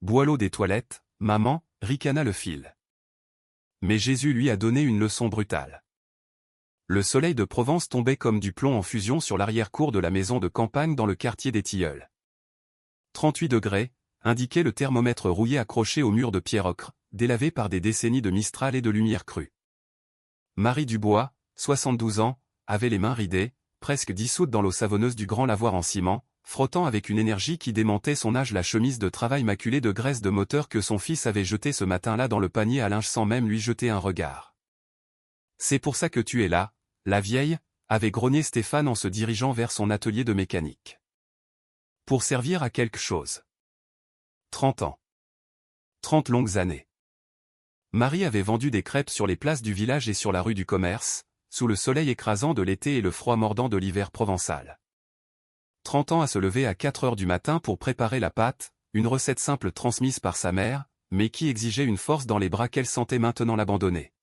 Boileau des toilettes, maman, ricana le fil. Mais Jésus lui a donné une leçon brutale. Le soleil de Provence tombait comme du plomb en fusion sur l'arrière-cour de la maison de campagne dans le quartier des Tilleuls. 38 degrés, indiquait le thermomètre rouillé accroché au mur de pierre ocre, délavé par des décennies de Mistral et de lumière crue. Marie Dubois, 72 ans, avait les mains ridées, presque dissoutes dans l'eau savonneuse du grand lavoir en ciment, frottant avec une énergie qui démentait son âge la chemise de travail maculée de graisse de moteur que son fils avait jetée ce matin-là dans le panier à linge sans même lui jeter un regard. « C'est pour ça que tu es là, la vieille » avait grogné Stéphane en se dirigeant vers son atelier de mécanique. « Pour servir à quelque chose. » 30 ans. 30 longues années. Marie avait vendu des crêpes sur les places du village et sur la rue du Commerce, sous le soleil écrasant de l'été et le froid mordant de l'hiver provençal. 30 ans à se lever à 4 heures du matin pour préparer la pâte, une recette simple transmise par sa mère, mais qui exigeait une force dans les bras qu'elle sentait maintenant l'abandonner.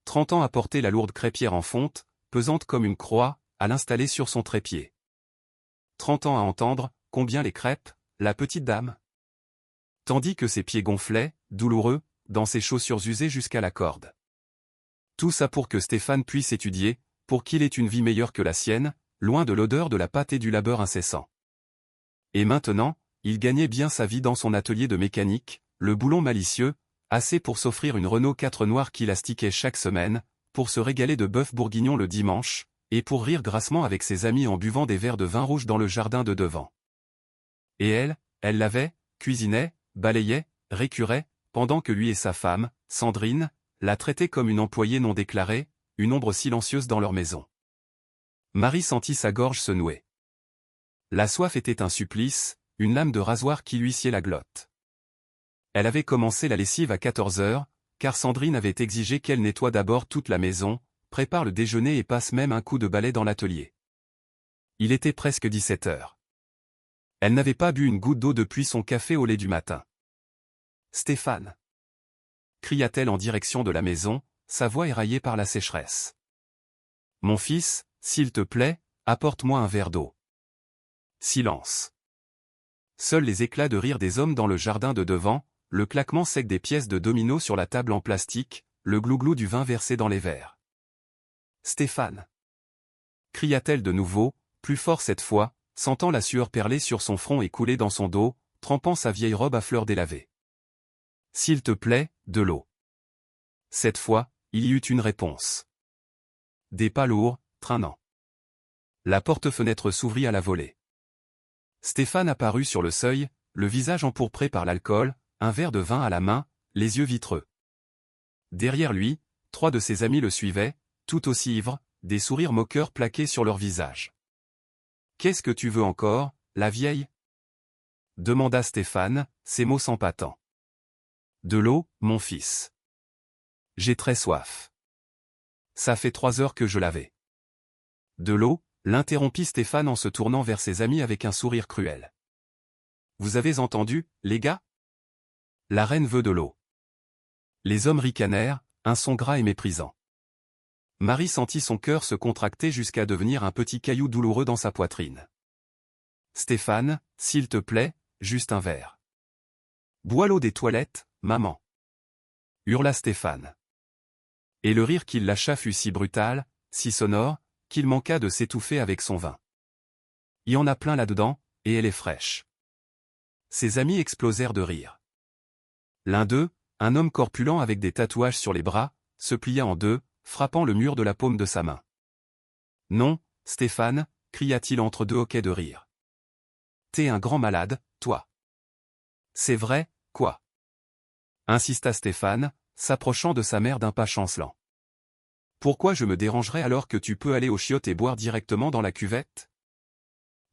30 ans à porter la lourde crêpière en fonte, pesante comme une croix, à l'installer sur son trépied. 30 ans à entendre, combien les crêpes, la petite dame. Tandis que ses pieds gonflaient, douloureux, dans ses chaussures usées jusqu'à la corde. Tout ça pour que Stéphane puisse étudier, pour qu'il ait une vie meilleure que la sienne, loin de l'odeur de la pâte et du labeur incessant. Et maintenant, il gagnait bien sa vie dans son atelier de mécanique, le boulon malicieux, assez pour s'offrir une Renault 4 noire qu'il astiquait chaque semaine, pour se régaler de bœuf bourguignon le dimanche, et pour rire grassement avec ses amis en buvant des verres de vin rouge dans le jardin de devant. Et elle lavait, cuisinait, balayait, récurait, pendant que lui et sa femme, Sandrine, la traitaient comme une employée non déclarée, une ombre silencieuse dans leur maison. Marie sentit sa gorge se nouer. La soif était un supplice, une lame de rasoir qui lui sciait la glotte. Elle avait commencé la lessive à 14 heures, car Sandrine avait exigé qu'elle nettoie d'abord toute la maison, prépare le déjeuner et passe même un coup de balai dans l'atelier. Il était presque 17 heures. Elle n'avait pas bu une goutte d'eau depuis son café au lait du matin. « Stéphane !» cria-t-elle en direction de la maison, sa voix éraillée par la sécheresse. « Mon fils, s'il te plaît, apporte-moi un verre d'eau. » Silence. Seuls les éclats de rire des hommes dans le jardin de devant, le claquement sec des pièces de domino sur la table en plastique, le glouglou du vin versé dans les verres. « Stéphane !» cria-t-elle de nouveau, plus fort cette fois, sentant la sueur perler sur son front et couler dans son dos, trempant sa vieille robe à fleurs délavées. « S'il te plaît, de l'eau. » Cette fois, il y eut une réponse. Des pas lourds, traînants. La porte-fenêtre s'ouvrit à la volée. Stéphane apparut sur le seuil, le visage empourpré par l'alcool, un verre de vin à la main, les yeux vitreux. Derrière lui, 3 de ses amis le suivaient, tout aussi ivres, des sourires moqueurs plaqués sur leur visage. « Qu'est-ce que tu veux encore, la vieille ?» demanda Stéphane, ses mots s'empâtant. « De l'eau, mon fils. J'ai très soif. Ça fait 3 heures que je l'avais. » De l'eau, l'interrompit Stéphane en se tournant vers ses amis avec un sourire cruel. « Vous avez entendu, les gars ? La reine veut de l'eau. » Les hommes ricanèrent, un son gras et méprisant. Marie sentit son cœur se contracter jusqu'à devenir un petit caillou douloureux dans sa poitrine. « Stéphane, s'il te plaît, juste un verre. »« Bois l'eau des toilettes, maman. » hurla Stéphane. Et le rire qu'il lâcha fut si brutal, si sonore, qu'il manqua de s'étouffer avec son vin. « Il y en a plein là-dedans, et elle est fraîche. » Ses amis explosèrent de rire. L'un d'eux, un homme corpulent avec des tatouages sur les bras, se plia en deux, frappant le mur de la paume de sa main. « Non, Stéphane, » cria-t-il entre 2 hoquets de rire. « T'es un grand malade, toi. »« C'est vrai, quoi ?» insista Stéphane, s'approchant de sa mère d'un pas chancelant. « Pourquoi je me dérangerais alors que tu peux aller aux chiottes et boire directement dans la cuvette ? »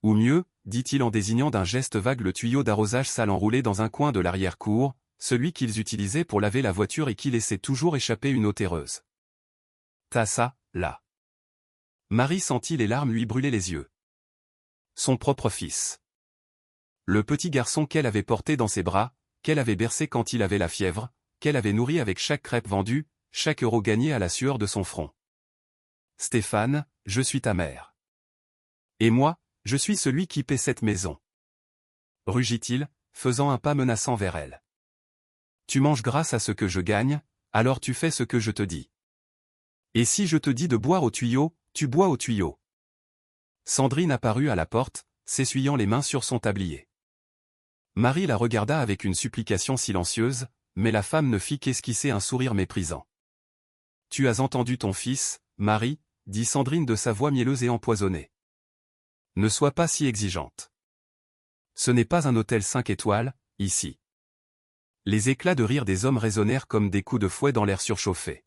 Ou mieux, dit-il en désignant d'un geste vague le tuyau d'arrosage sale enroulé dans un coin de l'arrière-cour, celui qu'ils utilisaient pour laver la voiture et qui laissait toujours échapper une eau terreuse. « T'as ça, là. » Marie sentit les larmes lui brûler les yeux. Son propre fils. Le petit garçon qu'elle avait porté dans ses bras, qu'elle avait bercé quand il avait la fièvre, qu'elle avait nourri avec chaque crêpe vendue, chaque euro gagné à la sueur de son front. « Stéphane, je suis ta mère. Et moi, je suis celui qui paie cette maison. » Rugit-il, faisant un pas menaçant vers elle. Tu manges grâce à ce que je gagne, alors tu fais ce que je te dis. Et si je te dis de boire au tuyau, tu bois au tuyau. Sandrine apparut à la porte, s'essuyant les mains sur son tablier. Marie la regarda avec une supplication silencieuse, mais la femme ne fit qu'esquisser un sourire méprisant. Tu as entendu ton fils, Marie, dit Sandrine de sa voix mielleuse et empoisonnée. Ne sois pas si exigeante. Ce n'est pas un hôtel 5 étoiles, ici. Les éclats de rire des hommes résonnèrent comme des coups de fouet dans l'air surchauffé.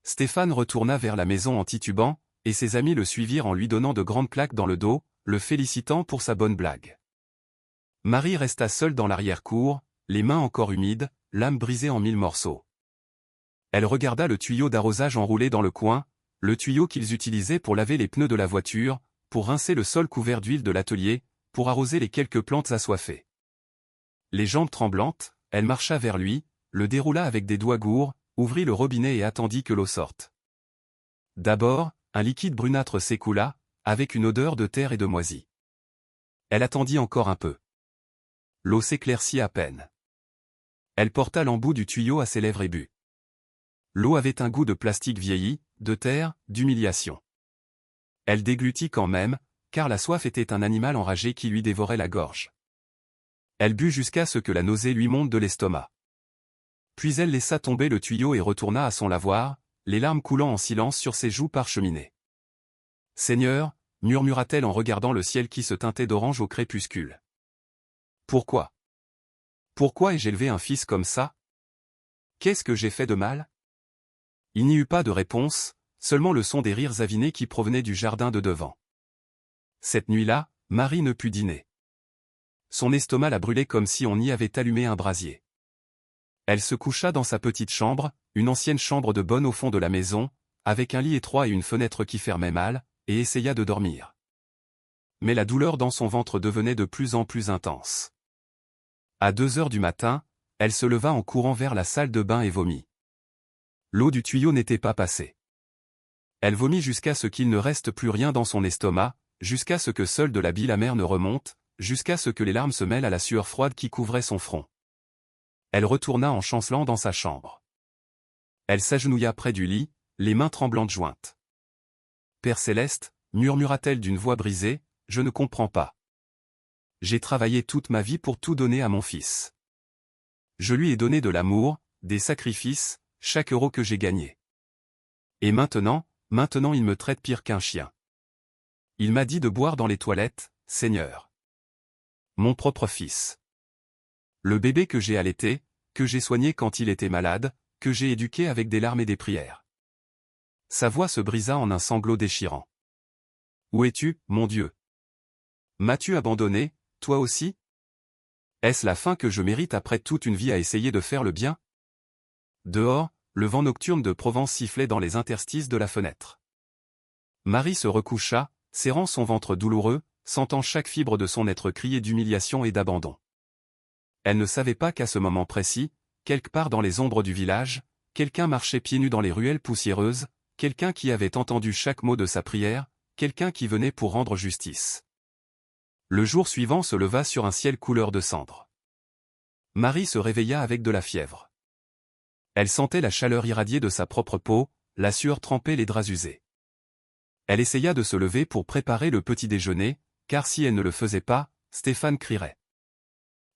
Stéphane retourna vers la maison en titubant, et ses amis le suivirent en lui donnant de grandes claques dans le dos, le félicitant pour sa bonne blague. Marie resta seule dans l'arrière-cour, les mains encore humides, l'âme brisée en 1000 morceaux. Elle regarda le tuyau d'arrosage enroulé dans le coin, le tuyau qu'ils utilisaient pour laver les pneus de la voiture, pour rincer le sol couvert d'huile de l'atelier, pour arroser les quelques plantes assoiffées. Les jambes tremblantes, elle marcha vers lui, le déroula avec des doigts gourds, ouvrit le robinet et attendit que l'eau sorte. D'abord, un liquide brunâtre s'écoula, avec une odeur de terre et de moisi. Elle attendit encore un peu. L'eau s'éclaircit à peine. Elle porta l'embout du tuyau à ses lèvres et but. L'eau avait un goût de plastique vieilli, de terre, d'humiliation. Elle déglutit quand même, car la soif était un animal enragé qui lui dévorait la gorge. Elle but jusqu'à ce que la nausée lui monte de l'estomac. Puis elle laissa tomber le tuyau et retourna à son lavoir, les larmes coulant en silence sur ses joues parcheminées. « Seigneur » murmura-t-elle en regardant le ciel qui se teintait d'orange au crépuscule. « Pourquoi ? Pourquoi ai-je élevé un fils comme ça ? Qu'est-ce que j'ai fait de mal ?» Il n'y eut pas de réponse, seulement le son des rires avinés qui provenaient du jardin de devant. Cette nuit-là, Marie ne put dîner. Son estomac la brûlait comme si on y avait allumé un brasier. Elle se coucha dans sa petite chambre, une ancienne chambre de bonne au fond de la maison, avec un lit étroit et une fenêtre qui fermait mal, et essaya de dormir. Mais la douleur dans son ventre devenait de plus en plus intense. À 2 heures du matin, elle se leva en courant vers la salle de bain et vomit. L'eau du tuyau n'était pas passée. Elle vomit jusqu'à ce qu'il ne reste plus rien dans son estomac, jusqu'à ce que seule de la bile amère ne remonte, jusqu'à ce que les larmes se mêlent à la sueur froide qui couvrait son front. Elle retourna en chancelant dans sa chambre. Elle s'agenouilla près du lit, les mains tremblantes jointes. « Père Céleste » murmura-t-elle d'une voix brisée, « je ne comprends pas. J'ai travaillé toute ma vie pour tout donner à mon fils. Je lui ai donné de l'amour, des sacrifices, chaque euro que j'ai gagné. Et maintenant il me traite pire qu'un chien. Il m'a dit de boire dans les toilettes, Seigneur. Mon propre fils. Le bébé que j'ai allaité, que j'ai soigné quand il était malade, que j'ai éduqué avec des larmes et des prières. » Sa voix se brisa en un sanglot déchirant. « Où es-tu, mon Dieu? M'as-tu abandonné, toi aussi? Est-ce la fin que je mérite après toute une vie à essayer de faire le bien? » Dehors, le vent nocturne de Provence sifflait dans les interstices de la fenêtre. Marie se recoucha, serrant son ventre douloureux, sentant chaque fibre de son être crier d'humiliation et d'abandon. Elle ne savait pas qu'à ce moment précis, quelque part dans les ombres du village, quelqu'un marchait pieds nus dans les ruelles poussiéreuses, quelqu'un qui avait entendu chaque mot de sa prière, quelqu'un qui venait pour rendre justice. Le jour suivant se leva sur un ciel couleur de cendre. Marie se réveilla avec de la fièvre. Elle sentait la chaleur irradier de sa propre peau, la sueur tremper les draps usés. Elle essaya de se lever pour préparer le petit déjeuner, car si elle ne le faisait pas, Stéphane crierait.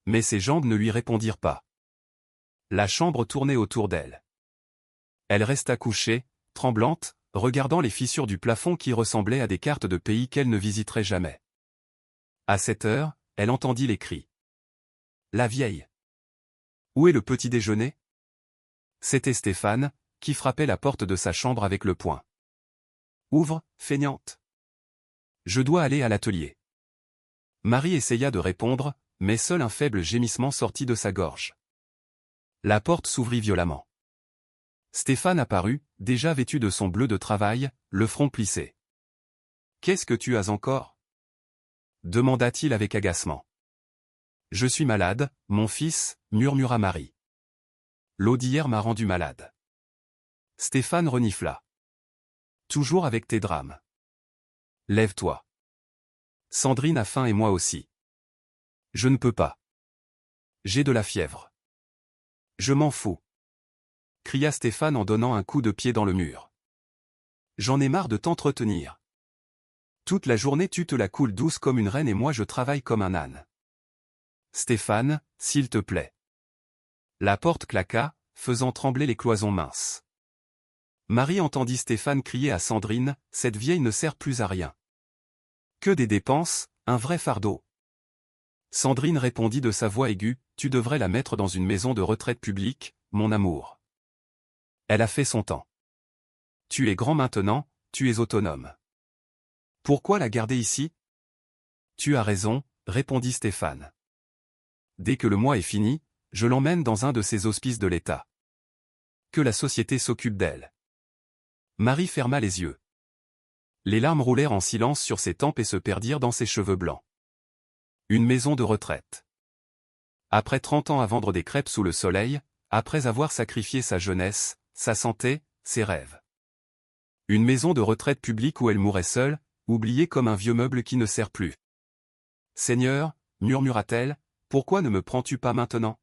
Mais ses jambes ne lui répondirent pas. La chambre tournait autour d'elle. Elle resta couchée, tremblante, regardant les fissures du plafond qui ressemblaient à des cartes de pays qu'elle ne visiterait jamais. À 7 heures, elle entendit les cris. La vieille. Où est le petit déjeuner? C'était Stéphane, qui frappait la porte de sa chambre avec le poing. Ouvre, feignante. Je dois aller à l'atelier. Marie essaya de répondre, mais seul un faible gémissement sortit de sa gorge. La porte s'ouvrit violemment. Stéphane apparut, déjà vêtu de son bleu de travail, le front plissé. « Qu'est-ce que tu as encore » demanda-t-il avec agacement. « Je suis malade, mon fils, » murmura Marie. « L'eau d'hier m'a rendu malade. » Stéphane renifla. « Toujours avec tes drames. Lève-toi. Sandrine a faim et moi aussi. Je ne peux pas. J'ai de la fièvre. Je m'en fous. Cria Stéphane en donnant un coup de pied dans le mur. J'en ai marre de t'entretenir. Toute la journée tu te la coules douce comme une reine et moi je travaille comme un âne. Stéphane, s'il te plaît. La porte claqua, faisant trembler les cloisons minces. Marie entendit Stéphane crier à Sandrine, « Cette vieille ne sert plus à rien. Que des dépenses, un vrai fardeau. » Sandrine répondit de sa voix aiguë, « Tu devrais la mettre dans une maison de retraite publique, mon amour. Elle a fait son temps. Tu es grand maintenant, tu es autonome. Pourquoi la garder ici? » Tu as raison, répondit Stéphane. Dès que le mois est fini, je l'emmène dans un de ces hospices de l'État. Que la société s'occupe d'elle. Marie ferma les yeux. Les larmes roulèrent en silence sur ses tempes et se perdirent dans ses cheveux blancs. Une maison de retraite. Après 30 ans à vendre des crêpes sous le soleil, après avoir sacrifié sa jeunesse, sa santé, ses rêves. Une maison de retraite publique où elle mourait seule, oubliée comme un vieux meuble qui ne sert plus. Seigneur, murmura-t-elle, pourquoi ne me prends-tu pas maintenant?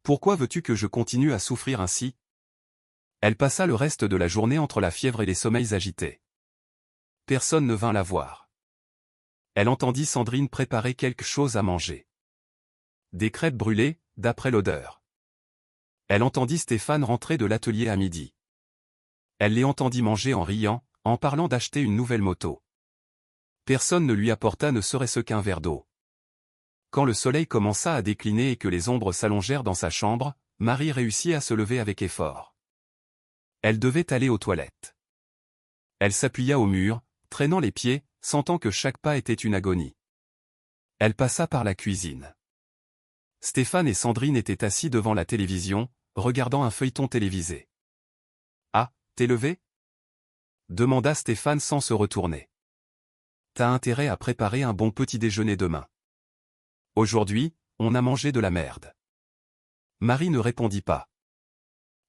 Pourquoi veux-tu que je continue à souffrir ainsi? Elle passa le reste de la journée entre la fièvre et les sommeils agités. Personne ne vint la voir. Elle entendit Sandrine préparer quelque chose à manger. Des crêpes brûlées, d'après l'odeur. Elle entendit Stéphane rentrer de l'atelier à midi. Elle les entendit manger en riant, en parlant d'acheter une nouvelle moto. Personne ne lui apporta ne serait-ce qu'un verre d'eau. Quand le soleil commença à décliner et que les ombres s'allongèrent dans sa chambre, Marie réussit à se lever avec effort. Elle devait aller aux toilettes. Elle s'appuya au mur, traînant les pieds, sentant que chaque pas était une agonie. Elle passa par la cuisine. Stéphane et Sandrine étaient assis devant la télévision, regardant un feuilleton télévisé. « Ah, t'es levé ?» demanda Stéphane sans se retourner. « T'as intérêt à préparer un bon petit déjeuner demain. Aujourd'hui, on a mangé de la merde. » Marie ne répondit pas.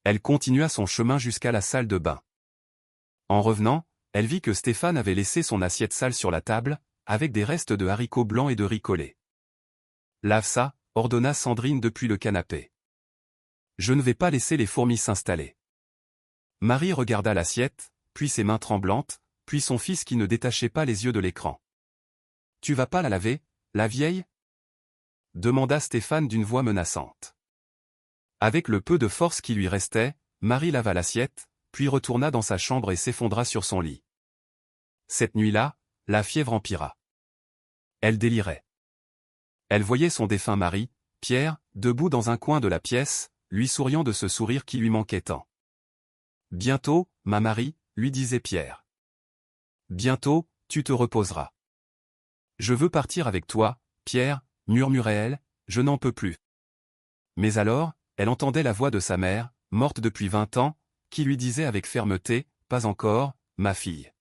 Elle continua son chemin jusqu'à la salle de bain. En revenant, elle vit que Stéphane avait laissé son assiette sale sur la table, avec des restes de haricots blancs et de riz collés. « Lave ça, » ordonna Sandrine depuis le canapé. « Je ne vais pas laisser les fourmis s'installer. » Marie regarda l'assiette, puis ses mains tremblantes, puis son fils qui ne détachait pas les yeux de l'écran. « Tu vas pas la laver, la vieille ?» demanda Stéphane d'une voix menaçante. Avec le peu de force qui lui restait, Marie lava l'assiette, puis retourna dans sa chambre et s'effondra sur son lit. Cette nuit-là, la fièvre empira. Elle délirait. Elle voyait son défunt mari, Pierre, debout dans un coin de la pièce, lui souriant de ce sourire qui lui manquait tant. « Bientôt, ma Marie, » lui disait Pierre. « Bientôt, tu te reposeras. »« Je veux partir avec toi, Pierre, » murmurait-elle, « je n'en peux plus. » Mais alors, elle entendait la voix de sa mère, morte depuis 20 ans, qui lui disait avec fermeté, « Pas encore, ma fille.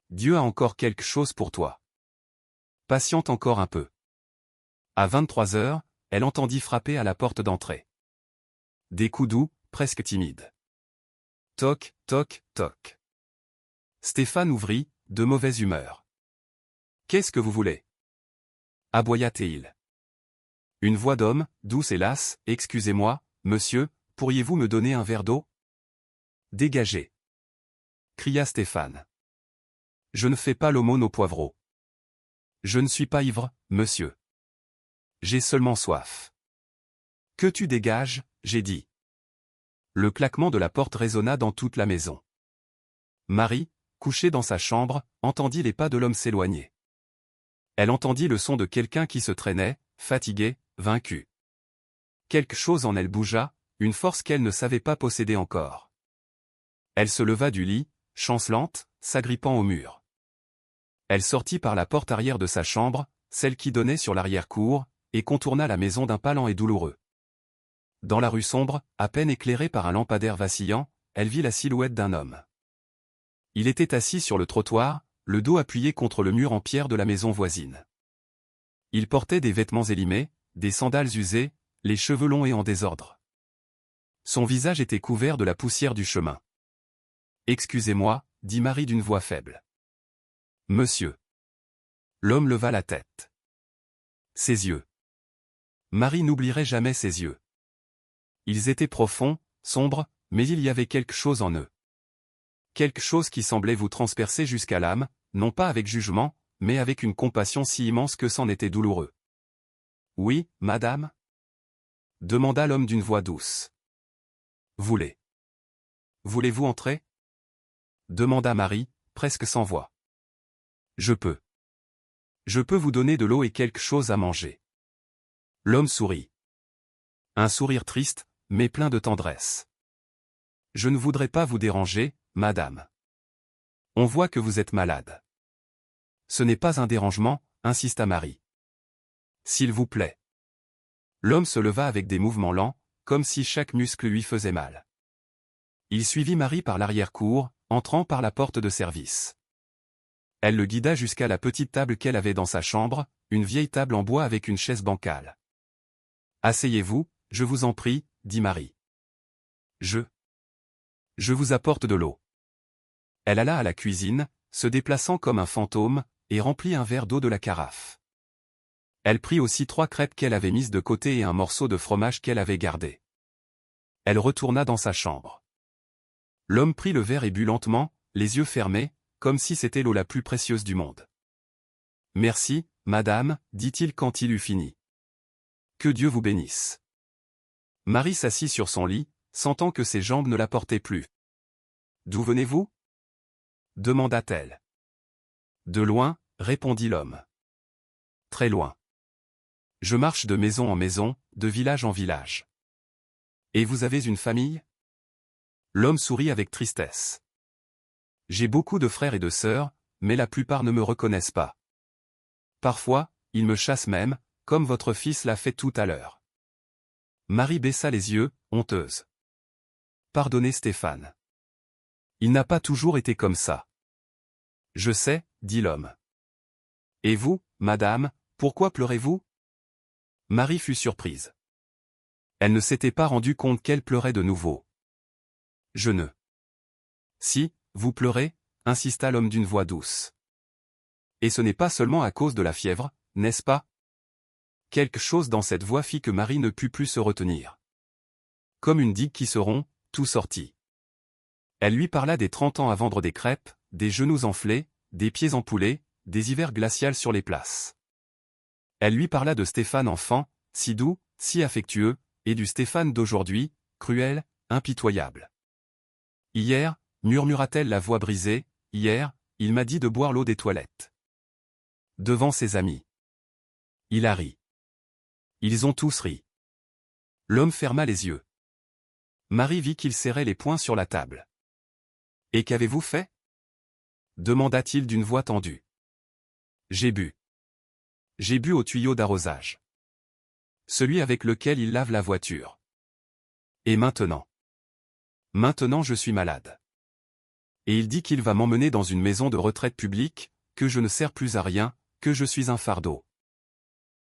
Dieu a encore quelque chose pour toi. Patiente encore un peu. » À 23 heures, elle entendit frapper à la porte d'entrée. Des coups doux, presque timides. Toc, toc, toc. Stéphane ouvrit, de mauvaise humeur. « Qu'est-ce que vous voulez ?» aboya-t-il. Une voix d'homme, douce et lasse, « Excusez-moi, monsieur, pourriez-vous me donner un verre d'eau ?»« Dégagez !» cria Stéphane. « Je ne fais pas l'aumône au poivreau. Je ne suis pas ivre, monsieur. J'ai seulement soif. »« Que tu dégages, j'ai dit. » Le claquement de la porte résonna dans toute la maison. Marie, couchée dans sa chambre, entendit les pas de l'homme s'éloigner. Elle entendit le son de quelqu'un qui se traînait, fatigué, vaincu. Quelque chose en elle bougea, une force qu'elle ne savait pas posséder encore. Elle se leva du lit, chancelante, s'agrippant au mur. Elle sortit par la porte arrière de sa chambre, celle qui donnait sur l'arrière-cour, et contourna la maison d'un pas lent et douloureux. Dans la rue sombre, à peine éclairée par un lampadaire vacillant, elle vit la silhouette d'un homme. Il était assis sur le trottoir, le dos appuyé contre le mur en pierre de la maison voisine. Il portait des vêtements élimés, des sandales usées, les cheveux longs et en désordre. Son visage était couvert de la poussière du chemin. « Excusez-moi, » dit Marie d'une voix faible. « Monsieur. » L'homme leva la tête. Ses yeux. Marie n'oublierait jamais ses yeux. Ils étaient profonds, sombres, mais il y avait quelque chose en eux. Quelque chose qui semblait vous transpercer jusqu'à l'âme, non pas avec jugement, mais avec une compassion si immense que c'en était douloureux. « Oui, madame » demanda l'homme d'une voix douce. « Voulez-vous entrer » demanda Marie, presque sans voix. « Je peux. Je peux vous donner de l'eau et quelque chose à manger. » L'homme sourit. Un sourire triste, mais plein de tendresse. « Je ne voudrais pas vous déranger, madame. On voit que vous êtes malade. » Ce n'est pas un dérangement, insista Marie. « S'il vous plaît. » L'homme se leva avec des mouvements lents, comme si chaque muscle lui faisait mal. Il suivit Marie par l'arrière-cour, entrant par la porte de service. Elle le guida jusqu'à la petite table qu'elle avait dans sa chambre, une vieille table en bois avec une chaise bancale. « Asseyez-vous, je vous en prie, » dit Marie. « Je vous apporte de l'eau. » Elle alla à la cuisine, se déplaçant comme un fantôme, et remplit un verre d'eau de la carafe. Elle prit aussi 3 crêpes qu'elle avait mises de côté et un morceau de fromage qu'elle avait gardé. Elle retourna dans sa chambre. L'homme prit le verre et but lentement, les yeux fermés, comme si c'était l'eau la plus précieuse du monde. « Merci, madame, dit-il quand il eut fini. Que Dieu vous bénisse. » Marie s'assit sur son lit, sentant que ses jambes ne la portaient plus. « D'où venez-vous » demanda-t-elle. « De loin, » répondit l'homme. « Très loin. Je marche de maison en maison, de village en village. »« Et vous avez une famille » L'homme sourit avec tristesse. « J'ai beaucoup de frères et de sœurs, mais la plupart ne me reconnaissent pas. Parfois, ils me chassent même, comme votre fils l'a fait tout à l'heure. » Marie baissa les yeux, honteuse. « Pardonnez Stéphane. Il n'a pas toujours été comme ça. »« Je sais, » dit l'homme. « Et vous, madame, pourquoi pleurez-vous » Marie fut surprise. Elle ne s'était pas rendue compte qu'elle pleurait de nouveau. « Je ne. »« Si, vous pleurez » insista l'homme d'une voix douce. « Et ce n'est pas seulement à cause de la fièvre, n'est-ce pas » Quelque chose dans cette voix fit que Marie ne put plus se retenir. Comme une digue qui se rompt, tout sortit. Elle lui parla des 30 ans à vendre des crêpes, des genoux enflés, des pieds empoulés, des hivers glaciales sur les places. Elle lui parla de Stéphane enfant, si doux, si affectueux, et du Stéphane d'aujourd'hui, cruel, impitoyable. « Hier, » murmura-t-elle la voix brisée, « hier, il m'a dit de boire l'eau des toilettes. » Devant ses amis. Il a ri. Ils ont tous ri. L'homme ferma les yeux. Marie vit qu'il serrait les poings sur la table. « Et qu'avez-vous fait » demanda-t-il d'une voix tendue. « J'ai bu. J'ai bu au tuyau d'arrosage. Celui avec lequel il lave la voiture. Et maintenant. Maintenant je suis malade. Et il dit qu'il va m'emmener dans une maison de retraite publique, que je ne sers plus à rien, que je suis un fardeau. »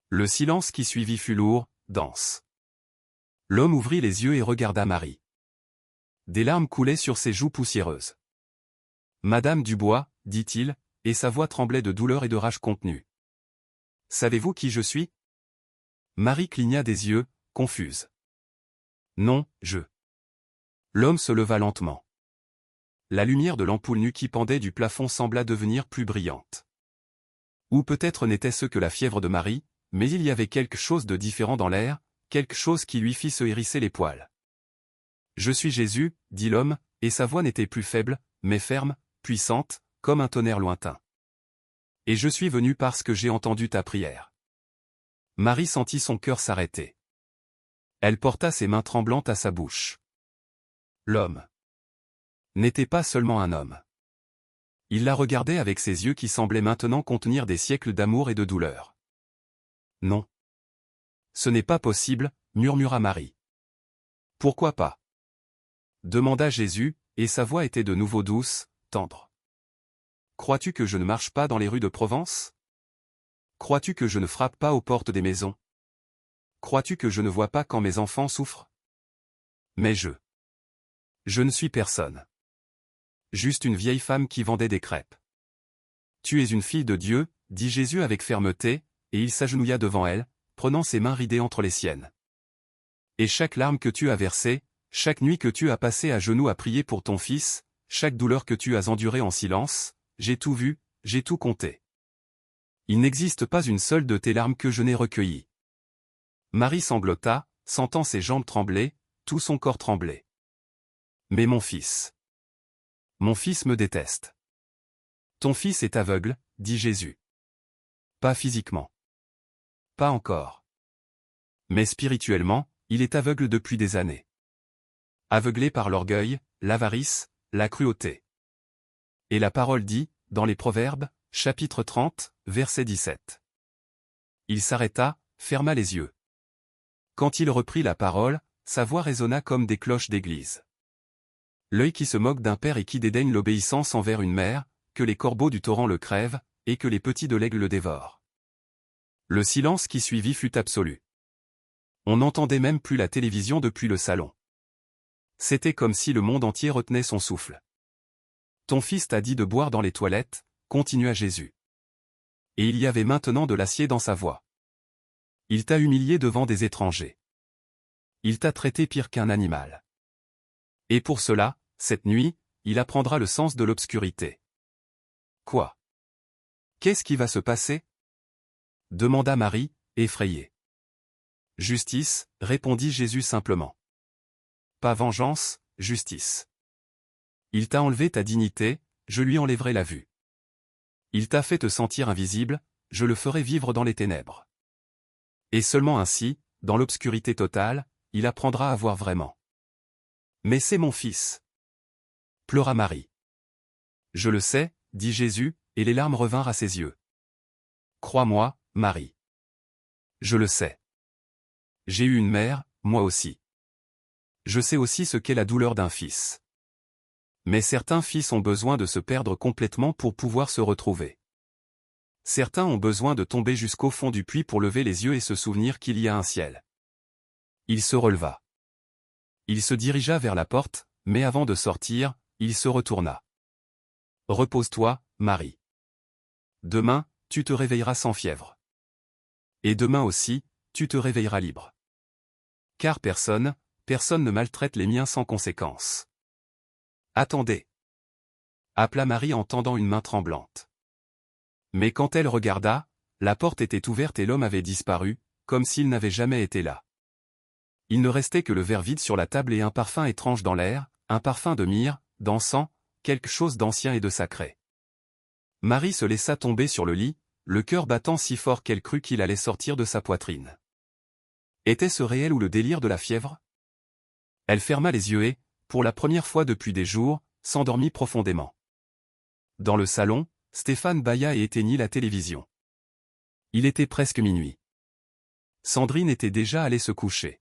Le silence qui suivit fut lourd, dense. L'homme ouvrit les yeux et regarda Marie. Des larmes coulaient sur ses joues poussiéreuses. « Madame Dubois, » dit-il, et sa voix tremblait de douleur et de rage contenue. « Savez-vous qui je suis » Marie cligna des yeux, confuse. « Non, je... » L'homme se leva lentement. La lumière de l'ampoule nue qui pendait du plafond sembla devenir plus brillante. Ou peut-être n'était-ce que la fièvre de Marie, mais il y avait quelque chose de différent dans l'air, quelque chose qui lui fit se hérisser les poils. « Je suis Jésus, » dit l'homme, et sa voix n'était plus faible, mais ferme, puissante, comme un tonnerre lointain. « Et je suis venu parce que j'ai entendu ta prière. » Marie sentit son cœur s'arrêter. Elle porta ses mains tremblantes à sa bouche. L'homme n'était pas seulement un homme. Il la regardait avec ses yeux qui semblaient maintenant contenir des siècles d'amour et de douleur. « Non. Ce n'est pas possible, » murmura Marie. « Pourquoi pas » demanda Jésus, et sa voix était de nouveau douce, tendre. « Crois-tu que je ne marche pas dans les rues de Provence ? Crois-tu que je ne frappe pas aux portes des maisons ? Crois-tu que je ne vois pas quand mes enfants souffrent ? Mais je ne suis personne. Juste une vieille femme qui vendait des crêpes. »« Tu es une fille de Dieu, » dit Jésus avec fermeté, et il s'agenouilla devant elle, prenant ses mains ridées entre les siennes. Et chaque larme que tu as versée, chaque nuit que tu as passée à genoux à prier pour ton fils, chaque douleur que tu as endurée en silence, j'ai tout vu, j'ai tout compté. Il n'existe pas une seule de tes larmes que je n'ai recueillie. Marie sanglota, sentant ses jambes trembler, tout son corps trembler. Mais mon fils me déteste. Ton fils est aveugle, dit Jésus. Pas physiquement. Pas encore. Mais spirituellement, il est aveugle depuis des années. Aveuglé par l'orgueil, l'avarice, la cruauté. Et la parole dit, dans les Proverbes, chapitre 30, verset 17. Il s'arrêta, ferma les yeux. Quand il reprit la parole, sa voix résonna comme des cloches d'église. L'œil qui se moque d'un père et qui dédaigne l'obéissance envers une mère, que les corbeaux du torrent le crèvent, et que les petits de l'aigle le dévorent. Le silence qui suivit fut absolu. On n'entendait même plus la télévision depuis le salon. C'était comme si le monde entier retenait son souffle. Ton fils t'a dit de boire dans les toilettes, continua Jésus. Et il y avait maintenant de l'acier dans sa voix. Il t'a humilié devant des étrangers. Il t'a traité pire qu'un animal. Et pour cela, cette nuit, il apprendra le sens de l'obscurité. Quoi? Qu'est-ce qui va se passer? Demanda Marie, effrayée. Justice, répondit Jésus simplement. Pas vengeance, justice. Il t'a enlevé ta dignité, je lui enlèverai la vue. Il t'a fait te sentir invisible, je le ferai vivre dans les ténèbres. Et seulement ainsi, dans l'obscurité totale, il apprendra à voir vraiment. Mais c'est mon fils. Pleura Marie. Je le sais, dit Jésus, et les larmes revinrent à ses yeux. Crois-moi, Marie. Je le sais. J'ai eu une mère, moi aussi. Je sais aussi ce qu'est la douleur d'un fils. Mais certains fils ont besoin de se perdre complètement pour pouvoir se retrouver. Certains ont besoin de tomber jusqu'au fond du puits pour lever les yeux et se souvenir qu'il y a un ciel. Il se releva. Il se dirigea vers la porte, mais avant de sortir, il se retourna. Repose-toi, Marie. Demain, tu te réveilleras sans fièvre. Et demain aussi, tu te réveilleras libre. Car personne ne maltraite les miens sans conséquence. Attendez. Appela Marie en tendant une main tremblante. Mais quand elle regarda, la porte était ouverte et l'homme avait disparu, comme s'il n'avait jamais été là. Il ne restait que le verre vide sur la table et un parfum étrange dans l'air, un parfum de myrrhe, d'encens, quelque chose d'ancien et de sacré. Marie se laissa tomber sur le lit, le cœur battant si fort qu'elle crut qu'il allait sortir de sa poitrine. Était-ce réel ou le délire de la fièvre? Elle ferma les yeux et, pour la première fois depuis des jours, s'endormit profondément. Dans le salon, Stéphane bâilla et éteignit la télévision. Il était presque minuit. Sandrine était déjà allée se coucher.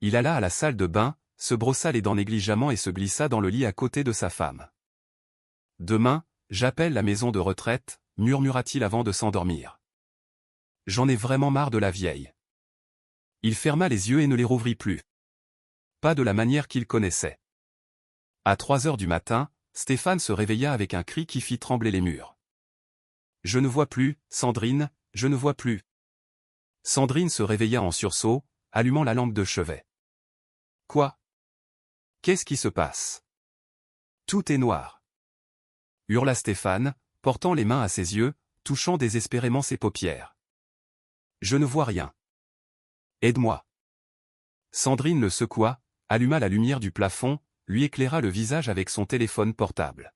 Il alla à la salle de bain, se brossa les dents négligemment et se glissa dans le lit à côté de sa femme. « Demain, j'appelle la maison de retraite, » murmura-t-il avant de s'endormir. « J'en ai vraiment marre de la vieille. » Il ferma les yeux et ne les rouvrit plus. Pas de la manière qu'il connaissait. À 3 heures du matin, Stéphane se réveilla avec un cri qui fit trembler les murs. « Je ne vois plus, Sandrine, je ne vois plus. » Sandrine se réveilla en sursaut, allumant la lampe de chevet. « Quoi? Qu'est-ce qui se passe? Tout est noir. » hurla Stéphane, portant les mains à ses yeux, touchant désespérément ses paupières. « Je ne vois rien. Aide-moi. » Sandrine le secoua, alluma la lumière du plafond, lui éclaira le visage avec son téléphone portable.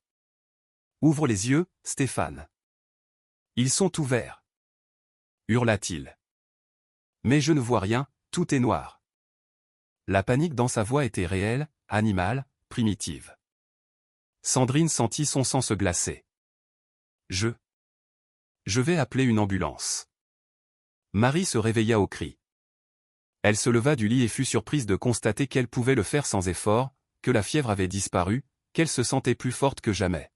« Ouvre les yeux, Stéphane. »« Ils sont ouverts. » hurla-t-il. « Mais je ne vois rien, tout est noir. » La panique dans sa voix était réelle, animale, primitive. Sandrine sentit son sang se glacer. « Je vais appeler une ambulance. » Marie se réveilla au cri. Elle se leva du lit et fut surprise de constater qu'elle pouvait le faire sans effort, que la fièvre avait disparu, qu'elle se sentait plus forte que jamais.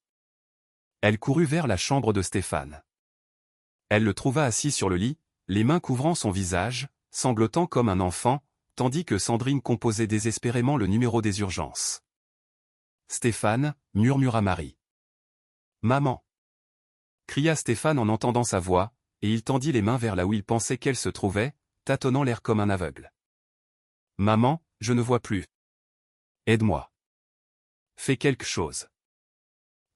Elle courut vers la chambre de Stéphane. Elle le trouva assis sur le lit, les mains couvrant son visage, sanglotant comme un enfant, tandis que Sandrine composait désespérément le numéro des urgences. « Stéphane, » murmura Marie. « Maman !» cria Stéphane en entendant sa voix, et il tendit les mains vers là où il pensait qu'elle se trouvait, tâtonnant l'air comme un aveugle. « Maman, je ne vois plus. Aide-moi. Fais quelque chose. »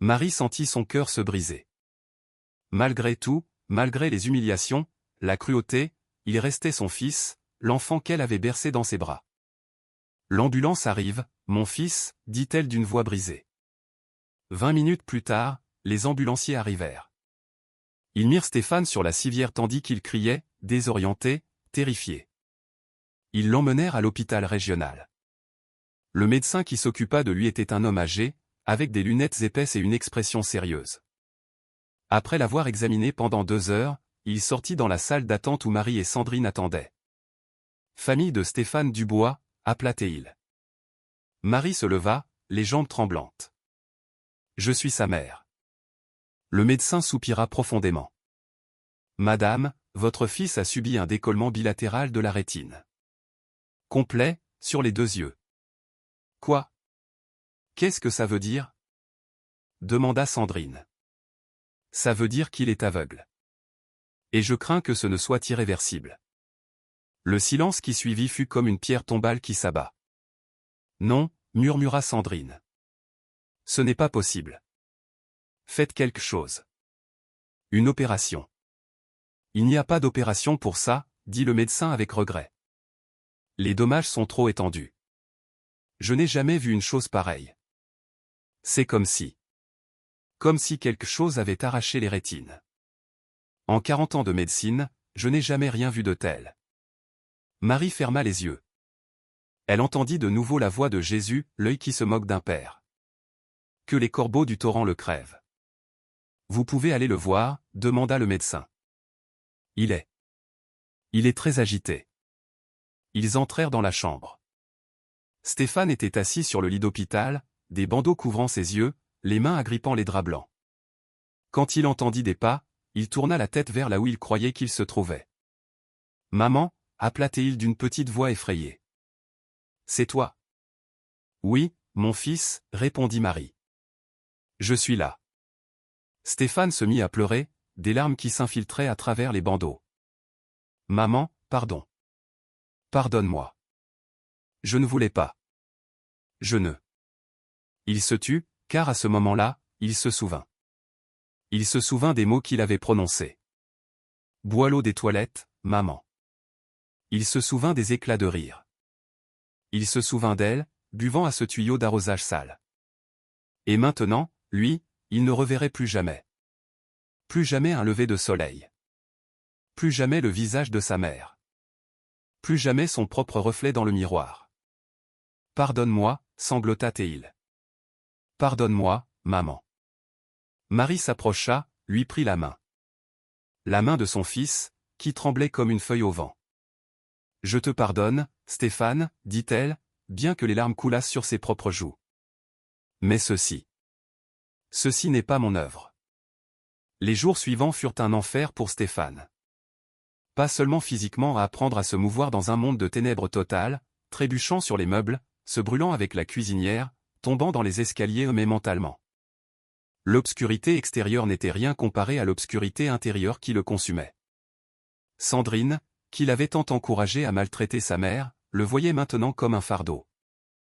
Marie sentit son cœur se briser. Malgré tout, malgré les humiliations, la cruauté, il restait son fils, l'enfant qu'elle avait bercé dans ses bras. « L'ambulance arrive, mon fils, dit-elle d'une voix brisée. 20 minutes plus tard, les ambulanciers arrivèrent. Ils mirent Stéphane sur la civière tandis qu'il criait, désorienté, terrifié. Ils l'emmenèrent à l'hôpital régional. Le médecin qui s'occupa de lui était un homme âgé, avec des lunettes épaisses et une expression sérieuse. Après l'avoir examiné pendant 2 heures, il sortit dans la salle d'attente où Marie et Sandrine attendaient. « Famille de Stéphane Dubois », appela-t-il. Marie se leva, les jambes tremblantes. « Je suis sa mère. » Le médecin soupira profondément. « Madame, votre fils a subi un décollement bilatéral de la rétine. Complet, sur les 2 yeux. »« Quoi? Qu'est-ce que ça veut dire ?» demanda Sandrine. « Ça veut dire qu'il est aveugle. Et je crains que ce ne soit irréversible. » Le silence qui suivit fut comme une pierre tombale qui s'abat. « Non, » murmura Sandrine. « Ce n'est pas possible. Faites quelque chose. Une opération. » « Il n'y a pas d'opération pour ça, » dit le médecin avec regret. « Les dommages sont trop étendus. Je n'ai jamais vu une chose pareille. C'est comme si quelque chose avait arraché les rétines. En 40 ans de médecine, je n'ai jamais rien vu de tel. » Marie ferma les yeux. Elle entendit de nouveau la voix de Jésus, l'œil qui se moque d'un père. « Que les corbeaux du torrent le crèvent. »« Vous pouvez aller le voir ?» demanda le médecin. « Il est très agité. » Ils entrèrent dans la chambre. Stéphane était assis sur le lit d'hôpital, des bandeaux couvrant ses yeux, les mains agrippant les draps blancs. Quand il entendit des pas, il tourna la tête vers là où il croyait qu'il se trouvait. « Maman » appela-t-il d'une petite voix effrayée. « C'est toi. »« Oui, mon fils, » répondit Marie. « Je suis là. » Stéphane se mit à pleurer, des larmes qui s'infiltraient à travers les bandeaux. « Maman, pardon. Pardonne-moi. Je ne voulais pas. Je ne. » Il se tut, car à ce moment-là, il se souvint. Il se souvint des mots qu'il avait prononcés. « Bois l'eau des toilettes, maman. » Il se souvint des éclats de rire. Il se souvint d'elle, buvant à ce tuyau d'arrosage sale. Et maintenant, lui, il ne reverrait plus jamais. Plus jamais un lever de soleil. Plus jamais le visage de sa mère. Plus jamais son propre reflet dans le miroir. « Pardonne-moi, » sanglota-t-il. « Pardonne-moi, maman. » Marie s'approcha, lui prit la main. La main de son fils, qui tremblait comme une feuille au vent. « Je te pardonne, Stéphane, » dit-elle, bien que les larmes coulassent sur ses propres joues. « Mais ceci n'est pas mon œuvre. » Les jours suivants furent un enfer pour Stéphane. Pas seulement physiquement à apprendre à se mouvoir dans un monde de ténèbres totales, trébuchant sur les meubles, se brûlant avec la cuisinière, tombant dans les escaliers mais mentalement. L'obscurité extérieure n'était rien comparée à l'obscurité intérieure qui le consumait. Sandrine, qui l'avait tant encouragé à maltraiter sa mère, le voyait maintenant comme un fardeau.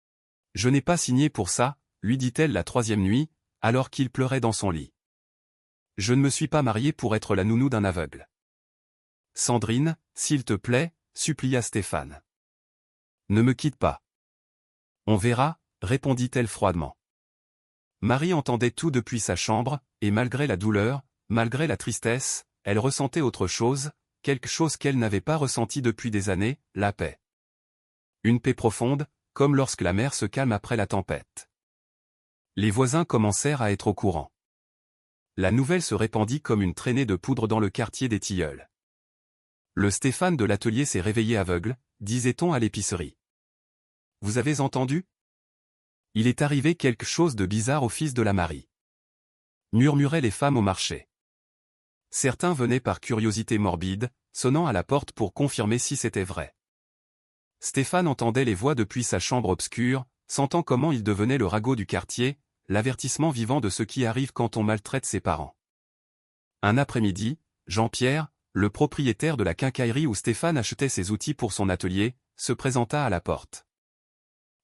« Je n'ai pas signé pour ça, » lui dit-elle la 3e nuit, alors qu'il pleurait dans son lit. « Je ne me suis pas mariée pour être la nounou d'un aveugle. »« Sandrine, s'il te plaît, » supplia Stéphane. « Ne me quitte pas. »« On verra, » répondit-elle froidement. Marie entendait tout depuis sa chambre, et malgré la douleur, malgré la tristesse, elle ressentait autre chose, quelque chose qu'elle n'avait pas ressenti depuis des années, la paix. Une paix profonde, comme lorsque la mer se calme après la tempête. Les voisins commencèrent à être au courant. La nouvelle se répandit comme une traînée de poudre dans le quartier des Tilleuls. Le Stéphane de l'atelier s'est réveillé aveugle, disait-on à l'épicerie. Vous avez entendu? Il est arrivé quelque chose de bizarre au fils de la Marie. Murmuraient les femmes au marché. Certains venaient par curiosité morbide, sonnant à la porte pour confirmer si c'était vrai. Stéphane entendait les voix depuis sa chambre obscure, sentant comment il devenait le ragot du quartier, l'avertissement vivant de ce qui arrive quand on maltraite ses parents. Un après-midi, Jean-Pierre, le propriétaire de la quincaillerie où Stéphane achetait ses outils pour son atelier, se présenta à la porte.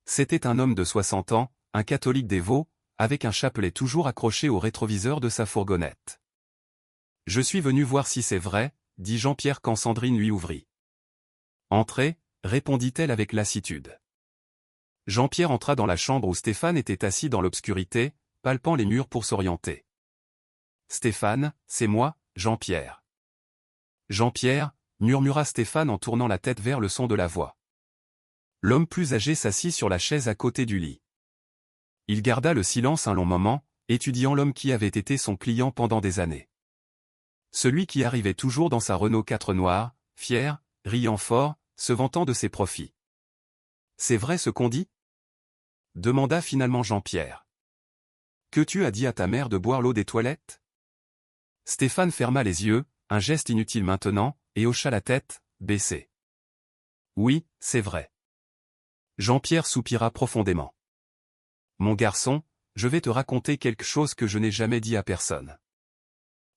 C'était un homme de 60 ans, un catholique dévot, avec un chapelet toujours accroché au rétroviseur de sa fourgonnette. « Je suis venu voir si c'est vrai, » dit Jean-Pierre quand Sandrine lui ouvrit. « Entrez, » répondit-elle avec lassitude. Jean-Pierre entra dans la chambre où Stéphane était assis dans l'obscurité, palpant les murs pour s'orienter. « Stéphane, c'est moi, Jean-Pierre. »« Jean-Pierre » murmura Stéphane en tournant la tête vers le son de la voix. L'homme plus âgé s'assit sur la chaise à côté du lit. Il garda le silence un long moment, étudiant l'homme qui avait été son client pendant des années. Celui qui arrivait toujours dans sa Renault 4 noire, fier, riant fort, se vantant de ses profits. « C'est vrai ce qu'on dit ?» demanda finalement Jean-Pierre. « Que tu as dit à ta mère de boire l'eau des toilettes ?» Stéphane ferma les yeux, un geste inutile maintenant, et hocha la tête, baissée. « Oui, c'est vrai. » Jean-Pierre soupira profondément. « Mon garçon, je vais te raconter quelque chose que je n'ai jamais dit à personne.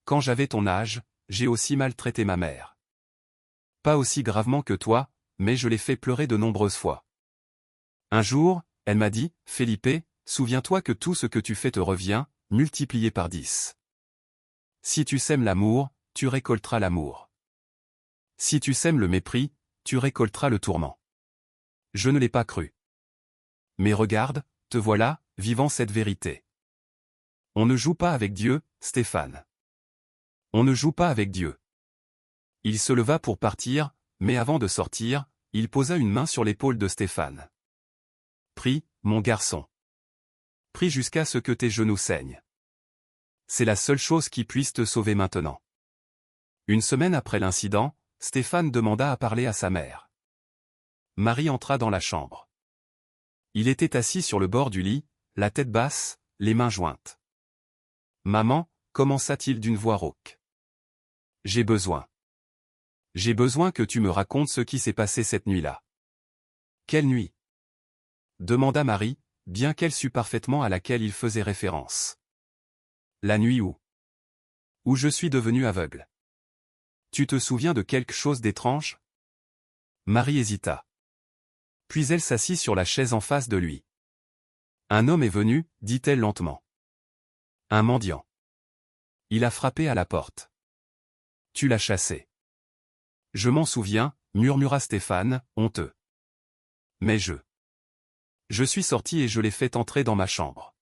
Quand j'avais ton âge, j'ai aussi maltraité ma mère. Pas aussi gravement que toi, mais je l'ai fait pleurer de nombreuses fois. Un jour, elle m'a dit, « Felipe, souviens-toi que tout ce que tu fais te revient, multiplié par 10. Si tu sèmes l'amour, tu récolteras l'amour. Si tu sèmes le mépris, tu récolteras le tourment. » Je ne l'ai pas cru. Mais regarde, te voilà, vivant cette vérité. On ne joue pas avec Dieu, Stéphane. On ne joue pas avec Dieu. Il se leva pour partir, mais avant de sortir, il posa une main sur l'épaule de Stéphane. Prie, mon garçon. Prie jusqu'à ce que tes genoux saignent. C'est la seule chose qui puisse te sauver maintenant. Une semaine après l'incident, Stéphane demanda à parler à sa mère. Marie entra dans la chambre. Il était assis sur le bord du lit, la tête basse, les mains jointes. « Maman » commença-t-il d'une voix rauque. « J'ai besoin que tu me racontes ce qui s'est passé cette nuit-là. »« Quelle nuit ?» demanda Marie, bien qu'elle sût parfaitement à laquelle il faisait référence. « La nuit où je suis devenu aveugle. Tu te souviens de quelque chose d'étrange ?» Marie hésita. Puis elle s'assit sur la chaise en face de lui. « Un homme est venu, » dit-elle lentement. « Un mendiant. Il a frappé à la porte. Tu l'as chassé. »« Je m'en souviens, » murmura Stéphane, honteux. « Mais je suis sorti et je l'ai fait entrer dans ma chambre.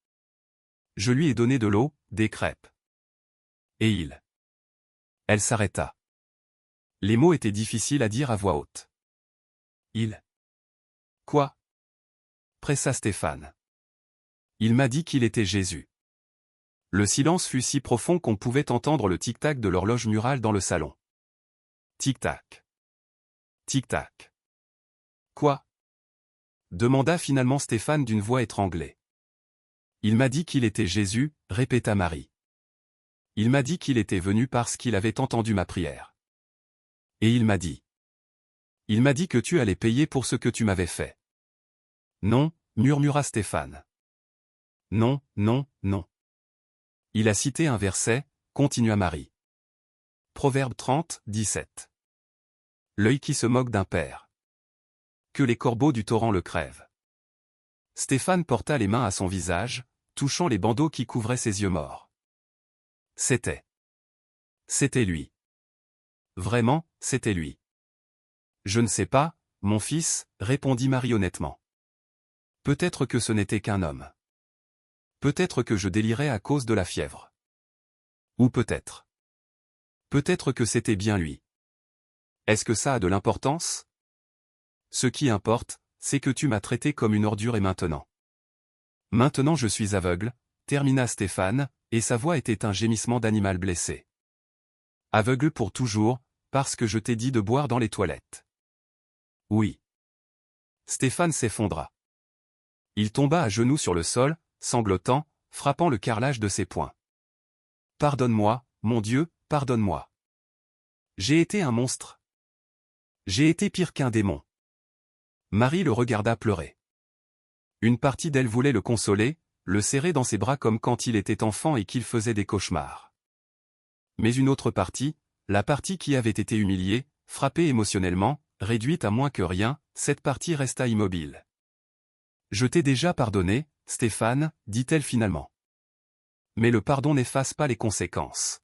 Je lui ai donné de l'eau, des crêpes. Et Elle s'arrêta. Les mots étaient difficiles à dire à voix haute. Quoi ? Pressa Stéphane. Il m'a dit qu'il était Jésus. Le silence fut si profond qu'on pouvait entendre le tic-tac de l'horloge murale dans le salon. Tic-tac. Tic-tac. Quoi ? Demanda finalement Stéphane d'une voix étranglée. Il m'a dit qu'il était Jésus, répéta Marie. Il m'a dit qu'il était venu parce qu'il avait entendu ma prière. Et il m'a dit que tu allais payer pour ce que tu m'avais fait. Non, murmura Stéphane. Non, non, non. Il a cité un verset, continua Marie. Proverbe 30, 17. L'œil qui se moque d'un père. Que les corbeaux du torrent le crèvent. Stéphane porta les mains à son visage, touchant les bandeaux qui couvraient ses yeux morts. C'était lui. Vraiment, c'était lui. Je ne sais pas, mon fils, répondit Marie honnêtement. Peut-être que ce n'était qu'un homme. Peut-être que je délirais à cause de la fièvre. Ou peut-être que c'était bien lui. Est-ce que ça a de l'importance ? Ce qui importe, c'est que tu m'as traité comme une ordure et maintenant. Maintenant je suis aveugle, termina Stéphane, et sa voix était un gémissement d'animal blessé. Aveugle pour toujours, parce que je t'ai dit de boire dans les toilettes. Oui. Stéphane s'effondra. Il tomba à genoux sur le sol, sanglotant, frappant le carrelage de ses poings. Pardonne-moi, mon Dieu, pardonne-moi. J'ai été un monstre. J'ai été pire qu'un démon. Marie le regarda pleurer. Une partie d'elle voulait le consoler, le serrer dans ses bras comme quand il était enfant et qu'il faisait des cauchemars. Mais une autre partie, La partie qui avait été humiliée, frappée émotionnellement, réduite à moins que rien, cette partie resta immobile. Je t'ai déjà pardonné, Stéphane, dit-elle finalement. Mais le pardon n'efface pas les conséquences.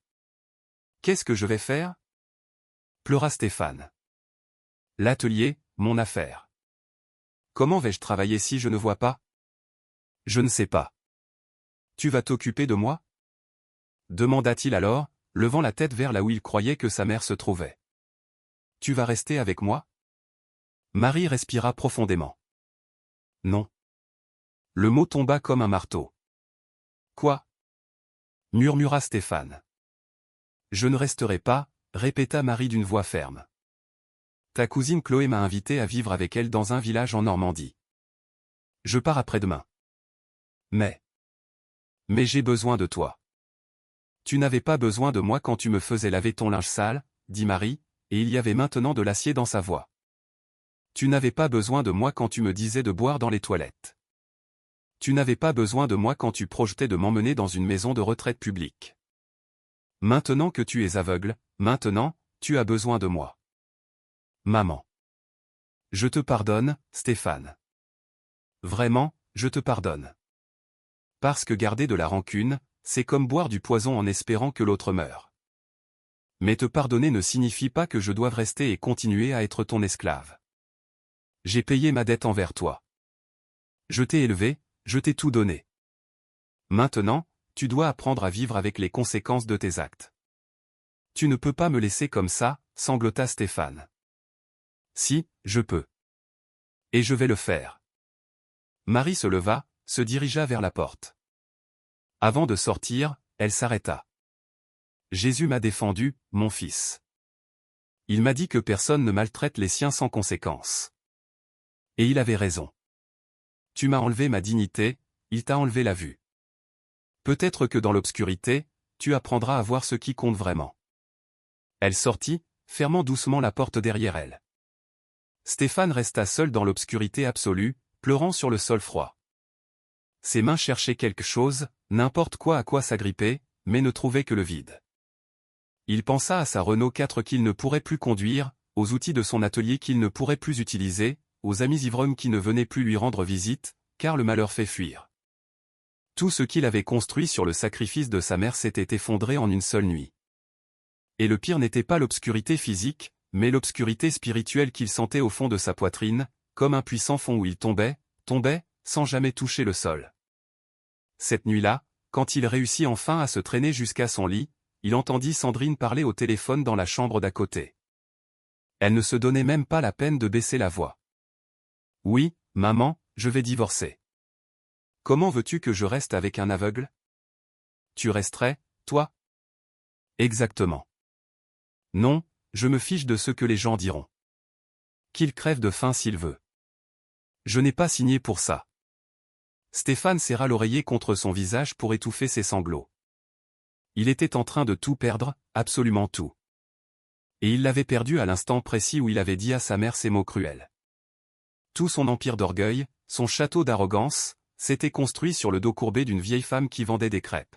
Qu'est-ce que je vais faire? Pleura Stéphane. L'atelier, mon affaire. Comment vais-je travailler si je ne vois pas? Je ne sais pas. Tu vas t'occuper de moi? Demanda-t-il alors, levant la tête vers là où il croyait que sa mère se trouvait. Tu vas rester avec moi? Marie respira profondément. Non. Le mot tomba comme un marteau. Quoi? Murmura Stéphane. Je ne resterai pas, répéta Marie d'une voix ferme. Ta cousine Chloé m'a invité à vivre avec elle dans un village en Normandie. Je pars après-demain. Mais j'ai besoin de toi. Tu n'avais pas besoin de moi quand tu me faisais laver ton linge sale, dit Marie, et il y avait maintenant de l'acier dans sa voix. Tu n'avais pas besoin de moi quand tu me disais de boire dans les toilettes. Tu n'avais pas besoin de moi quand tu projetais de m'emmener dans une maison de retraite publique. Maintenant que tu es aveugle, maintenant, tu as besoin de moi. Maman. Je te pardonne, Stéphane. Vraiment, je te pardonne. Parce que garder de la rancune, c'est comme boire du poison en espérant que l'autre meure. Mais te pardonner ne signifie pas que je doive rester et continuer à être ton esclave. J'ai payé ma dette envers toi. Je t'ai élevé, je t'ai tout donné. Maintenant, tu dois apprendre à vivre avec les conséquences de tes actes. Tu ne peux pas me laisser comme ça, sanglota Stéphane. Si, je peux. Et je vais le faire. Marie se leva, se dirigea vers la porte. Avant de sortir, elle s'arrêta. Jésus m'a défendu, mon fils. Il m'a dit que personne ne maltraite les siens sans conséquence. Et il avait raison. Tu m'as enlevé ma dignité, il t'a enlevé la vue. Peut-être que dans l'obscurité, tu apprendras à voir ce qui compte vraiment. Elle sortit, fermant doucement la porte derrière elle. Stéphane resta seul dans l'obscurité absolue, pleurant sur le sol froid. Ses mains cherchaient quelque chose, n'importe quoi à quoi s'agripper, mais ne trouvaient que le vide. Il pensa à sa Renault 4 qu'il ne pourrait plus conduire, aux outils de son atelier qu'il ne pourrait plus utiliser, aux amis ivrognes qui ne venaient plus lui rendre visite, car le malheur fait fuir. Tout ce qu'il avait construit sur le sacrifice de sa mère s'était effondré en une seule nuit. Et le pire n'était pas l'obscurité physique, mais l'obscurité spirituelle qu'il sentait au fond de sa poitrine, comme un puissant fond où il tombait, sans jamais toucher le sol. Cette nuit-là, quand il réussit enfin à se traîner jusqu'à son lit, il entendit Sandrine parler au téléphone dans la chambre d'à côté. Elle ne se donnait même pas la peine de baisser la voix. « Oui, maman, je vais divorcer. »« Comment veux-tu que je reste avec un aveugle ? » ?»« Tu resterais, toi ? » ?»« Exactement. »« Non, je me fiche de ce que les gens diront. Qu'il crève de faim s'il veut. Je n'ai pas signé pour ça. » Stéphane serra l'oreiller contre son visage pour étouffer ses sanglots. Il était en train de tout perdre, absolument tout. Et il l'avait perdu à l'instant précis où il avait dit à sa mère ces mots cruels. Tout son empire d'orgueil, son château d'arrogance, s'était construit sur le dos courbé d'une vieille femme qui vendait des crêpes.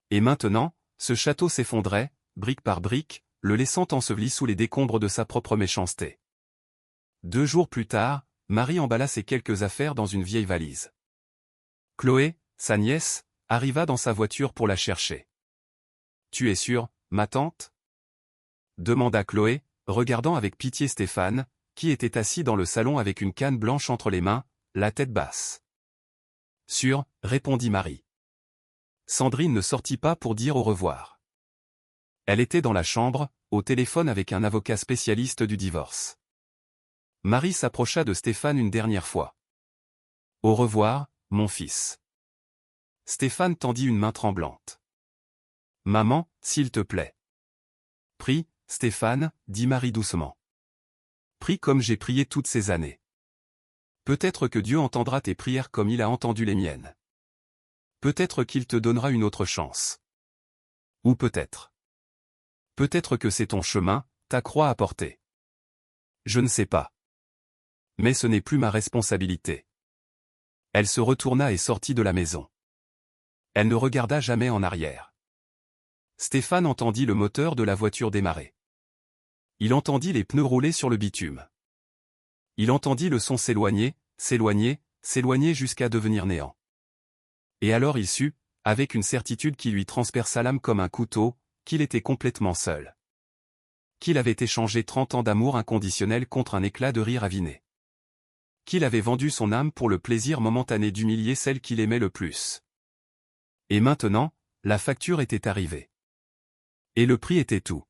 Et maintenant, ce château s'effondrait, brique par brique, le laissant enseveli sous les décombres de sa propre méchanceté. 2 jours plus tard, Marie emballa ses quelques affaires dans une vieille valise. Chloé, sa nièce, arriva dans sa voiture pour la chercher. « Tu es sûre, ma tante ?» demanda Chloé, regardant avec pitié Stéphane, qui était assis dans le salon avec une canne blanche entre les mains, la tête basse. « Sûre, répondit Marie. Sandrine ne sortit pas pour dire au revoir. Elle était dans la chambre, au téléphone avec un avocat spécialiste du divorce. Marie s'approcha de Stéphane une dernière fois. « Au revoir, mon fils. » Stéphane tendit une main tremblante. « Maman, s'il te plaît. »« Prie, Stéphane, dit Marie doucement. Prie comme j'ai prié toutes ces années. Peut-être que Dieu entendra tes prières comme il a entendu les miennes. Peut-être qu'il te donnera une autre chance. Ou peut-être. Peut-être que c'est ton chemin, ta croix à porter. Je ne sais pas. Mais ce n'est plus ma responsabilité. » Elle se retourna et sortit de la maison. Elle ne regarda jamais en arrière. Stéphane entendit le moteur de la voiture démarrer. Il entendit les pneus rouler sur le bitume. Il entendit le son s'éloigner, s'éloigner, s'éloigner jusqu'à devenir néant. Et alors il sut, avec une certitude qui lui transperça l'âme comme un couteau, qu'il était complètement seul. Qu'il avait échangé 30 ans d'amour inconditionnel contre un éclat de rire aviné. Qu'il avait vendu son âme pour le plaisir momentané d'humilier celle qu'il aimait le plus. Et maintenant, la facture était arrivée. Et le prix était tout.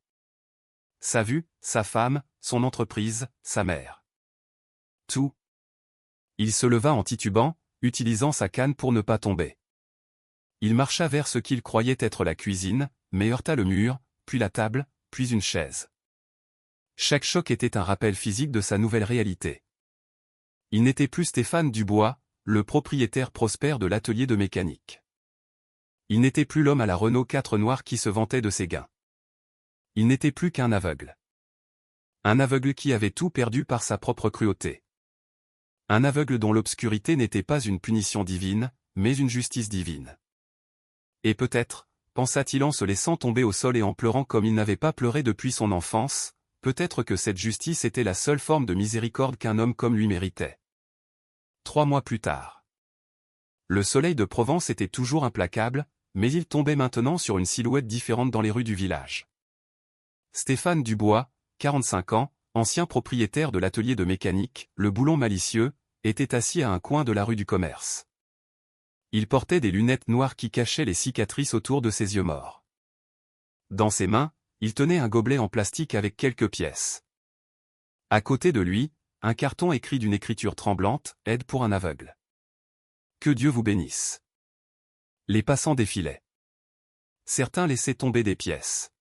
Sa vue, sa femme, son entreprise, sa mère. Tout. Il se leva en titubant, utilisant sa canne pour ne pas tomber. Il marcha vers ce qu'il croyait être la cuisine, mais heurta le mur, puis la table, puis une chaise. Chaque choc était un rappel physique de sa nouvelle réalité. Il n'était plus Stéphane Dubois, le propriétaire prospère de l'atelier de mécanique. Il n'était plus l'homme à la Renault 4 noire qui se vantait de ses gains. Il n'était plus qu'un aveugle. Un aveugle qui avait tout perdu par sa propre cruauté. Un aveugle dont l'obscurité n'était pas une punition divine, mais une justice divine. Et peut-être, pensa-t-il en se laissant tomber au sol et en pleurant comme il n'avait pas pleuré depuis son enfance, peut-être que cette justice était la seule forme de miséricorde qu'un homme comme lui méritait. 3 mois plus tard. Le soleil de Provence était toujours implacable, mais il tombait maintenant sur une silhouette différente dans les rues du village. Stéphane Dubois, 45 ans, ancien propriétaire de l'atelier de mécanique, le Boulon malicieux, était assis à un coin de la rue du Commerce. Il portait des lunettes noires qui cachaient les cicatrices autour de ses yeux morts. Dans ses mains, il tenait un gobelet en plastique avec quelques pièces. À côté de lui, un carton écrit d'une écriture tremblante, « Aide pour un aveugle ». Que Dieu vous bénisse. Les passants défilaient. Certains laissaient tomber des pièces.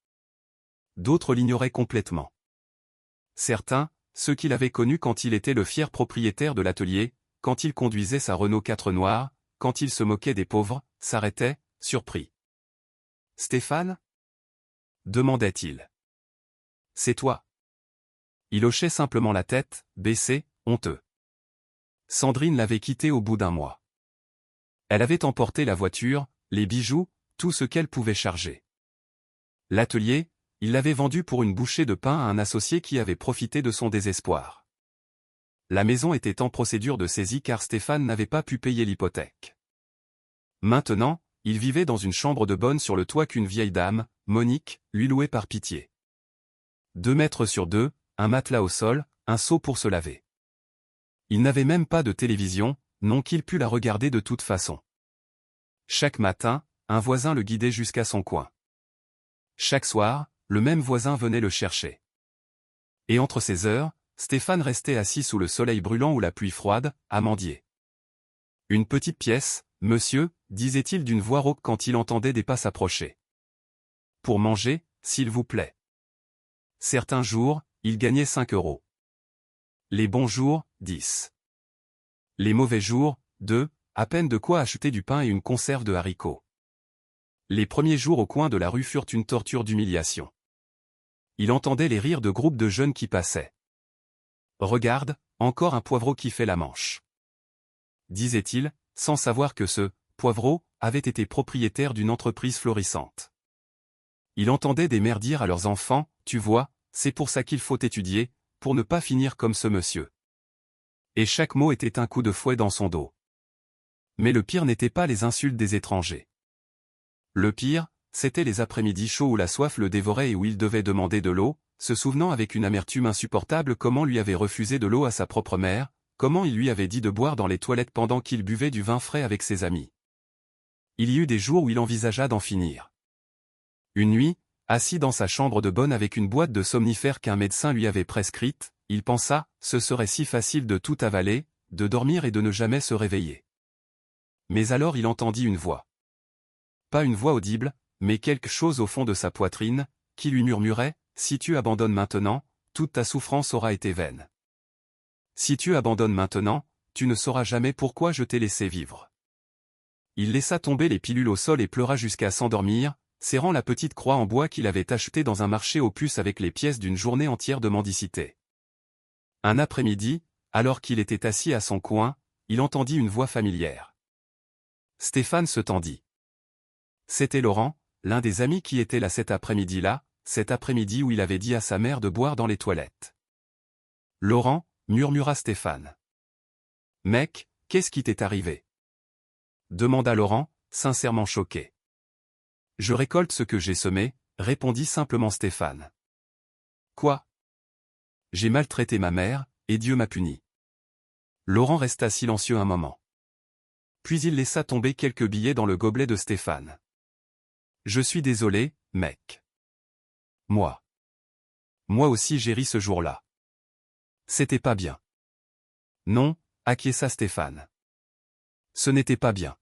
D'autres l'ignoraient complètement. Certains, ceux qu'il avait connus quand il était le fier propriétaire de l'atelier, quand il conduisait sa Renault 4 noire, quand il se moquait des pauvres, s'arrêtaient, surpris. « Stéphane » demandait-il. « C'est toi ». Il hochait simplement la tête, baissé, honteux. Sandrine l'avait quitté au bout d'un mois. Elle avait emporté la voiture, les bijoux, tout ce qu'elle pouvait charger. L'atelier, il l'avait vendu pour une bouchée de pain à un associé qui avait profité de son désespoir. La maison était en procédure de saisie car Stéphane n'avait pas pu payer l'hypothèque. Maintenant, il vivait dans une chambre de bonne sur le toit qu'une vieille dame, Monique, lui louait par pitié. 2 mètres sur 2, un matelas au sol, un seau pour se laver. Il n'avait même pas de télévision, non qu'il pût la regarder de toute façon. Chaque matin, un voisin le guidait jusqu'à son coin. Chaque soir, le même voisin venait le chercher. Et entre ces heures, Stéphane restait assis sous le soleil brûlant ou la pluie froide, à mendier. Une petite pièce, monsieur, disait-il d'une voix rauque quand il entendait des pas s'approcher. Pour manger, s'il vous plaît. Certains jours, il gagnait 5 euros. Les bons jours, 10. Les mauvais jours, 2, à peine de quoi acheter du pain et une conserve de haricots. Les premiers jours au coin de la rue furent une torture d'humiliation. Il entendait les rires de groupes de jeunes qui passaient. « Regarde, encore un poivreau qui fait la manche. » disait-il, sans savoir que ce « poivreau » avait été propriétaire d'une entreprise florissante. Il entendait des mères dire à leurs enfants, « Tu vois, c'est pour ça qu'il faut étudier, pour ne pas finir comme ce monsieur. » Et chaque mot était un coup de fouet dans son dos. Mais le pire n'était pas les insultes des étrangers. Le pire, c'étaient les après-midi chauds où la soif le dévorait et où il devait demander de l'eau, se souvenant avec une amertume insupportable comment lui avait refusé de l'eau à sa propre mère, comment il lui avait dit de boire dans les toilettes pendant qu'il buvait du vin frais avec ses amis. Il y eut des jours où il envisagea d'en finir. Une nuit, assis dans sa chambre de bonne avec une boîte de somnifères qu'un médecin lui avait prescrite, il pensa, ce serait si facile de tout avaler, de dormir et de ne jamais se réveiller. Mais alors il entendit une voix. Pas une voix audible, mais quelque chose au fond de sa poitrine, qui lui murmurait, « Si tu abandonnes maintenant, toute ta souffrance aura été vaine. Si tu abandonnes maintenant, tu ne sauras jamais pourquoi je t'ai laissé vivre. » Il laissa tomber les pilules au sol et pleura jusqu'à s'endormir, serrant la petite croix en bois qu'il avait achetée dans un marché aux puces avec les pièces d'une journée entière de mendicité. Un après-midi, alors qu'il était assis à son coin, il entendit une voix familière. Stéphane se tendit. C'était Laurent, l'un des amis qui était là cet après-midi où il avait dit à sa mère de boire dans les toilettes. Laurent, murmura Stéphane. Mec, qu'est-ce qui t'est arrivé? Demanda Laurent, sincèrement choqué. Je récolte ce que j'ai semé, répondit simplement Stéphane. Quoi? J'ai maltraité ma mère, et Dieu m'a puni. Laurent resta silencieux un moment. Puis il laissa tomber quelques billets dans le gobelet de Stéphane. Je suis désolé, mec. Moi aussi j'ai ri ce jour-là. C'était pas bien. Non, acquiesça Stéphane. Ce n'était pas bien.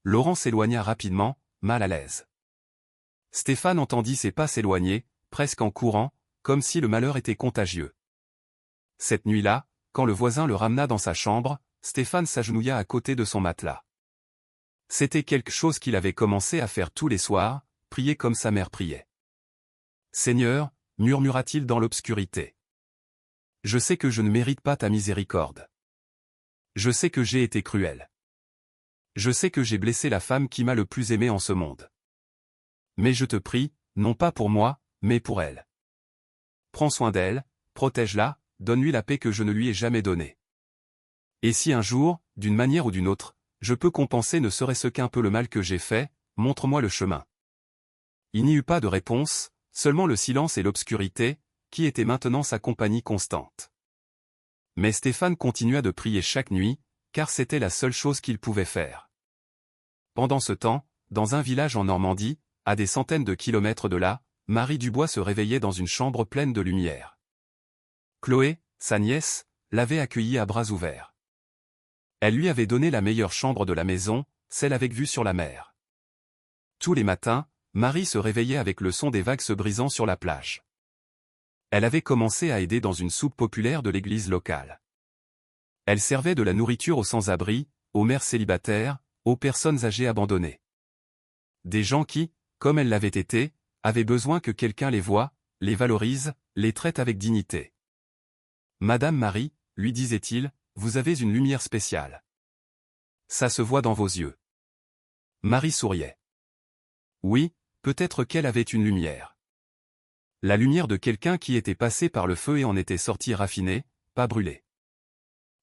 Laurent s'éloigna rapidement, mal à l'aise. Stéphane entendit ses pas s'éloigner, presque en courant, comme si le malheur était contagieux. Cette nuit-là, quand le voisin le ramena dans sa chambre, Stéphane s'agenouilla à côté de son matelas. C'était quelque chose qu'il avait commencé à faire tous les soirs, prier comme sa mère priait. Seigneur, murmura-t-il dans l'obscurité. Je sais que je ne mérite pas ta miséricorde. Je sais que j'ai été cruel. Je sais que j'ai blessé la femme qui m'a le plus aimé en ce monde. Mais je te prie, non pas pour moi, mais pour elle. Prends soin d'elle, protège-la, donne-lui la paix que je ne lui ai jamais donnée. Et si un jour, d'une manière ou d'une autre, je peux compenser ne serait-ce qu'un peu le mal que j'ai fait, montre-moi le chemin. Il n'y eut pas de réponse, seulement le silence et l'obscurité, qui étaient maintenant sa compagnie constante. Mais Stéphane continua de prier chaque nuit, car c'était la seule chose qu'il pouvait faire. Pendant ce temps, dans un village en Normandie, à des centaines de kilomètres de là, Marie Dubois se réveillait dans une chambre pleine de lumière. Chloé, sa nièce, l'avait accueillie à bras ouverts. Elle lui avait donné la meilleure chambre de la maison, celle avec vue sur la mer. Tous les matins, Marie se réveillait avec le son des vagues se brisant sur la plage. Elle avait commencé à aider dans une soupe populaire de l'église locale. Elle servait de la nourriture aux sans-abri, aux mères célibataires, aux personnes âgées abandonnées. Des gens qui, comme elle l'avait été, avaient besoin que quelqu'un les voie, les valorise, les traite avec dignité. Madame Marie, lui disait-il, vous avez une lumière spéciale. Ça se voit dans vos yeux. Marie souriait. Oui, peut-être qu'elle avait une lumière. La lumière de quelqu'un qui était passé par le feu et en était sorti raffiné, pas brûlé.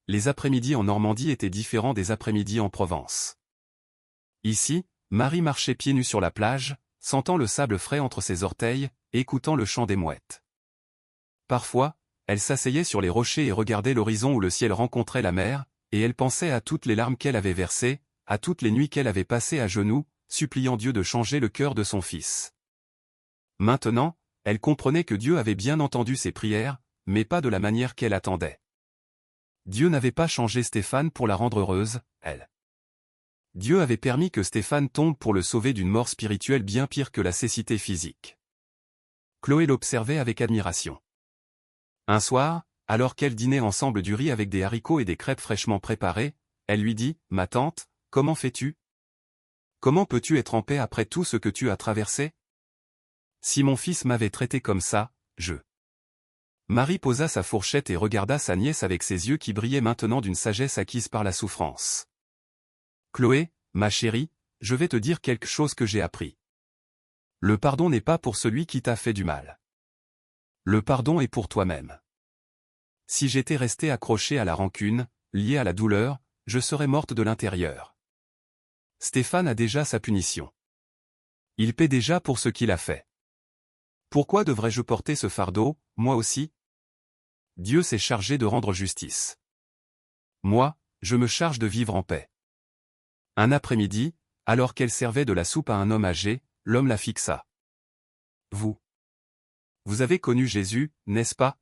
Les après-midi en Normandie étaient différents des après-midi en Provence. Ici, Marie marchait pieds nus sur la plage, sentant le sable frais entre ses orteils, écoutant le chant des mouettes. Parfois, elle s'asseyait sur les rochers et regardait l'horizon où le ciel rencontrait la mer, et elle pensait à toutes les larmes qu'elle avait versées, à toutes les nuits qu'elle avait passées à genoux, suppliant Dieu de changer le cœur de son fils. Maintenant, elle comprenait que Dieu avait bien entendu ses prières, mais pas de la manière qu'elle attendait. Dieu n'avait pas changé Stéphane pour la rendre heureuse, elle. Dieu avait permis que Stéphane tombe pour le sauver d'une mort spirituelle bien pire que la cécité physique. Chloé l'observait avec admiration. Un soir, alors qu'elle dînait ensemble du riz avec des haricots et des crêpes fraîchement préparées, elle lui dit, « Ma tante, comment fais-tu? Comment peux-tu être en paix après tout ce que tu as traversé? Si mon fils m'avait traité comme ça, je... » Marie posa sa fourchette et regarda sa nièce avec ses yeux qui brillaient maintenant d'une sagesse acquise par la souffrance. « Chloé, ma chérie, je vais te dire quelque chose que j'ai appris. Le pardon n'est pas pour celui qui t'a fait du mal. Le pardon est pour toi-même. Si j'étais restée accrochée à la rancune, liée à la douleur, je serais morte de l'intérieur. Stéphane a déjà sa punition. Il paie déjà pour ce qu'il a fait. Pourquoi devrais-je porter ce fardeau, moi aussi? Dieu s'est chargé de rendre justice. Moi, je me charge de vivre en paix. » Un après-midi, alors qu'elle servait de la soupe à un homme âgé, l'homme la fixa. « Vous avez connu Jésus, n'est-ce pas? »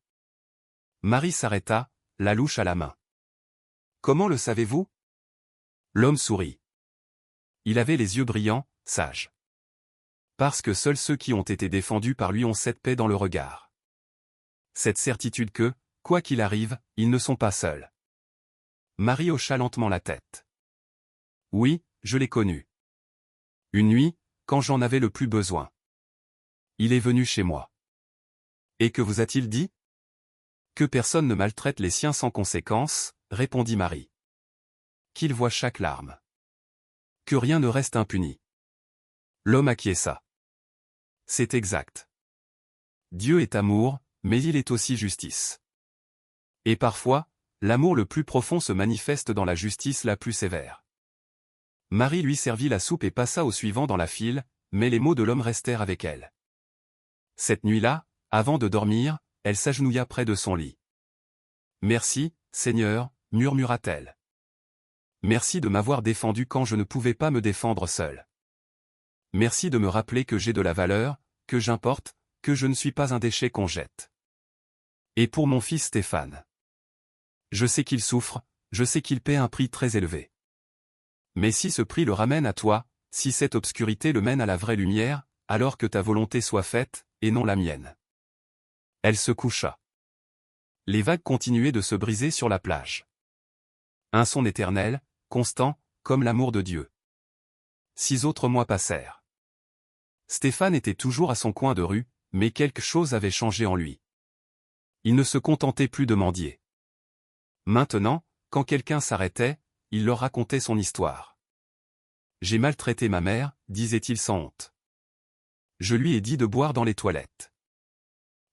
Marie s'arrêta, la louche à la main. « Comment le savez-vous? » L'homme sourit. Il avait les yeux brillants, sages. Parce que seuls ceux qui ont été défendus par lui ont cette paix dans le regard. Cette certitude que, quoi qu'il arrive, ils ne sont pas seuls. Marie hocha lentement la tête. Oui, je l'ai connu. Une nuit, quand j'en avais le plus besoin. Il est venu chez moi. Et que vous a-t-il dit? Que personne ne maltraite les siens sans conséquence, répondit Marie. Qu'il voie chaque larme. Que rien ne reste impuni. L'homme acquiesça. C'est exact. Dieu est amour, mais il est aussi justice. Et parfois, l'amour le plus profond se manifeste dans la justice la plus sévère. Marie lui servit la soupe et passa au suivant dans la file, mais les mots de l'homme restèrent avec elle. Cette nuit-là, avant de dormir, elle s'agenouilla près de son lit. « Merci, Seigneur, murmura-t-elle. Merci de m'avoir défendu quand je ne pouvais pas me défendre seule. Merci de me rappeler que j'ai de la valeur, que j'importe, que je ne suis pas un déchet qu'on jette. Et pour mon fils Stéphane. Je sais qu'il souffre, je sais qu'il paie un prix très élevé. Mais si ce prix le ramène à toi, si cette obscurité le mène à la vraie lumière, alors que ta volonté soit faite, et non la mienne. » Elle se coucha. Les vagues continuaient de se briser sur la plage. Un son éternel, constant, comme l'amour de Dieu. 6 autres mois passèrent. Stéphane était toujours à son coin de rue, mais quelque chose avait changé en lui. Il ne se contentait plus de mendier. Maintenant, quand quelqu'un s'arrêtait, il leur racontait son histoire. « J'ai maltraité ma mère, disait-il sans honte. Je lui ai dit de boire dans les toilettes.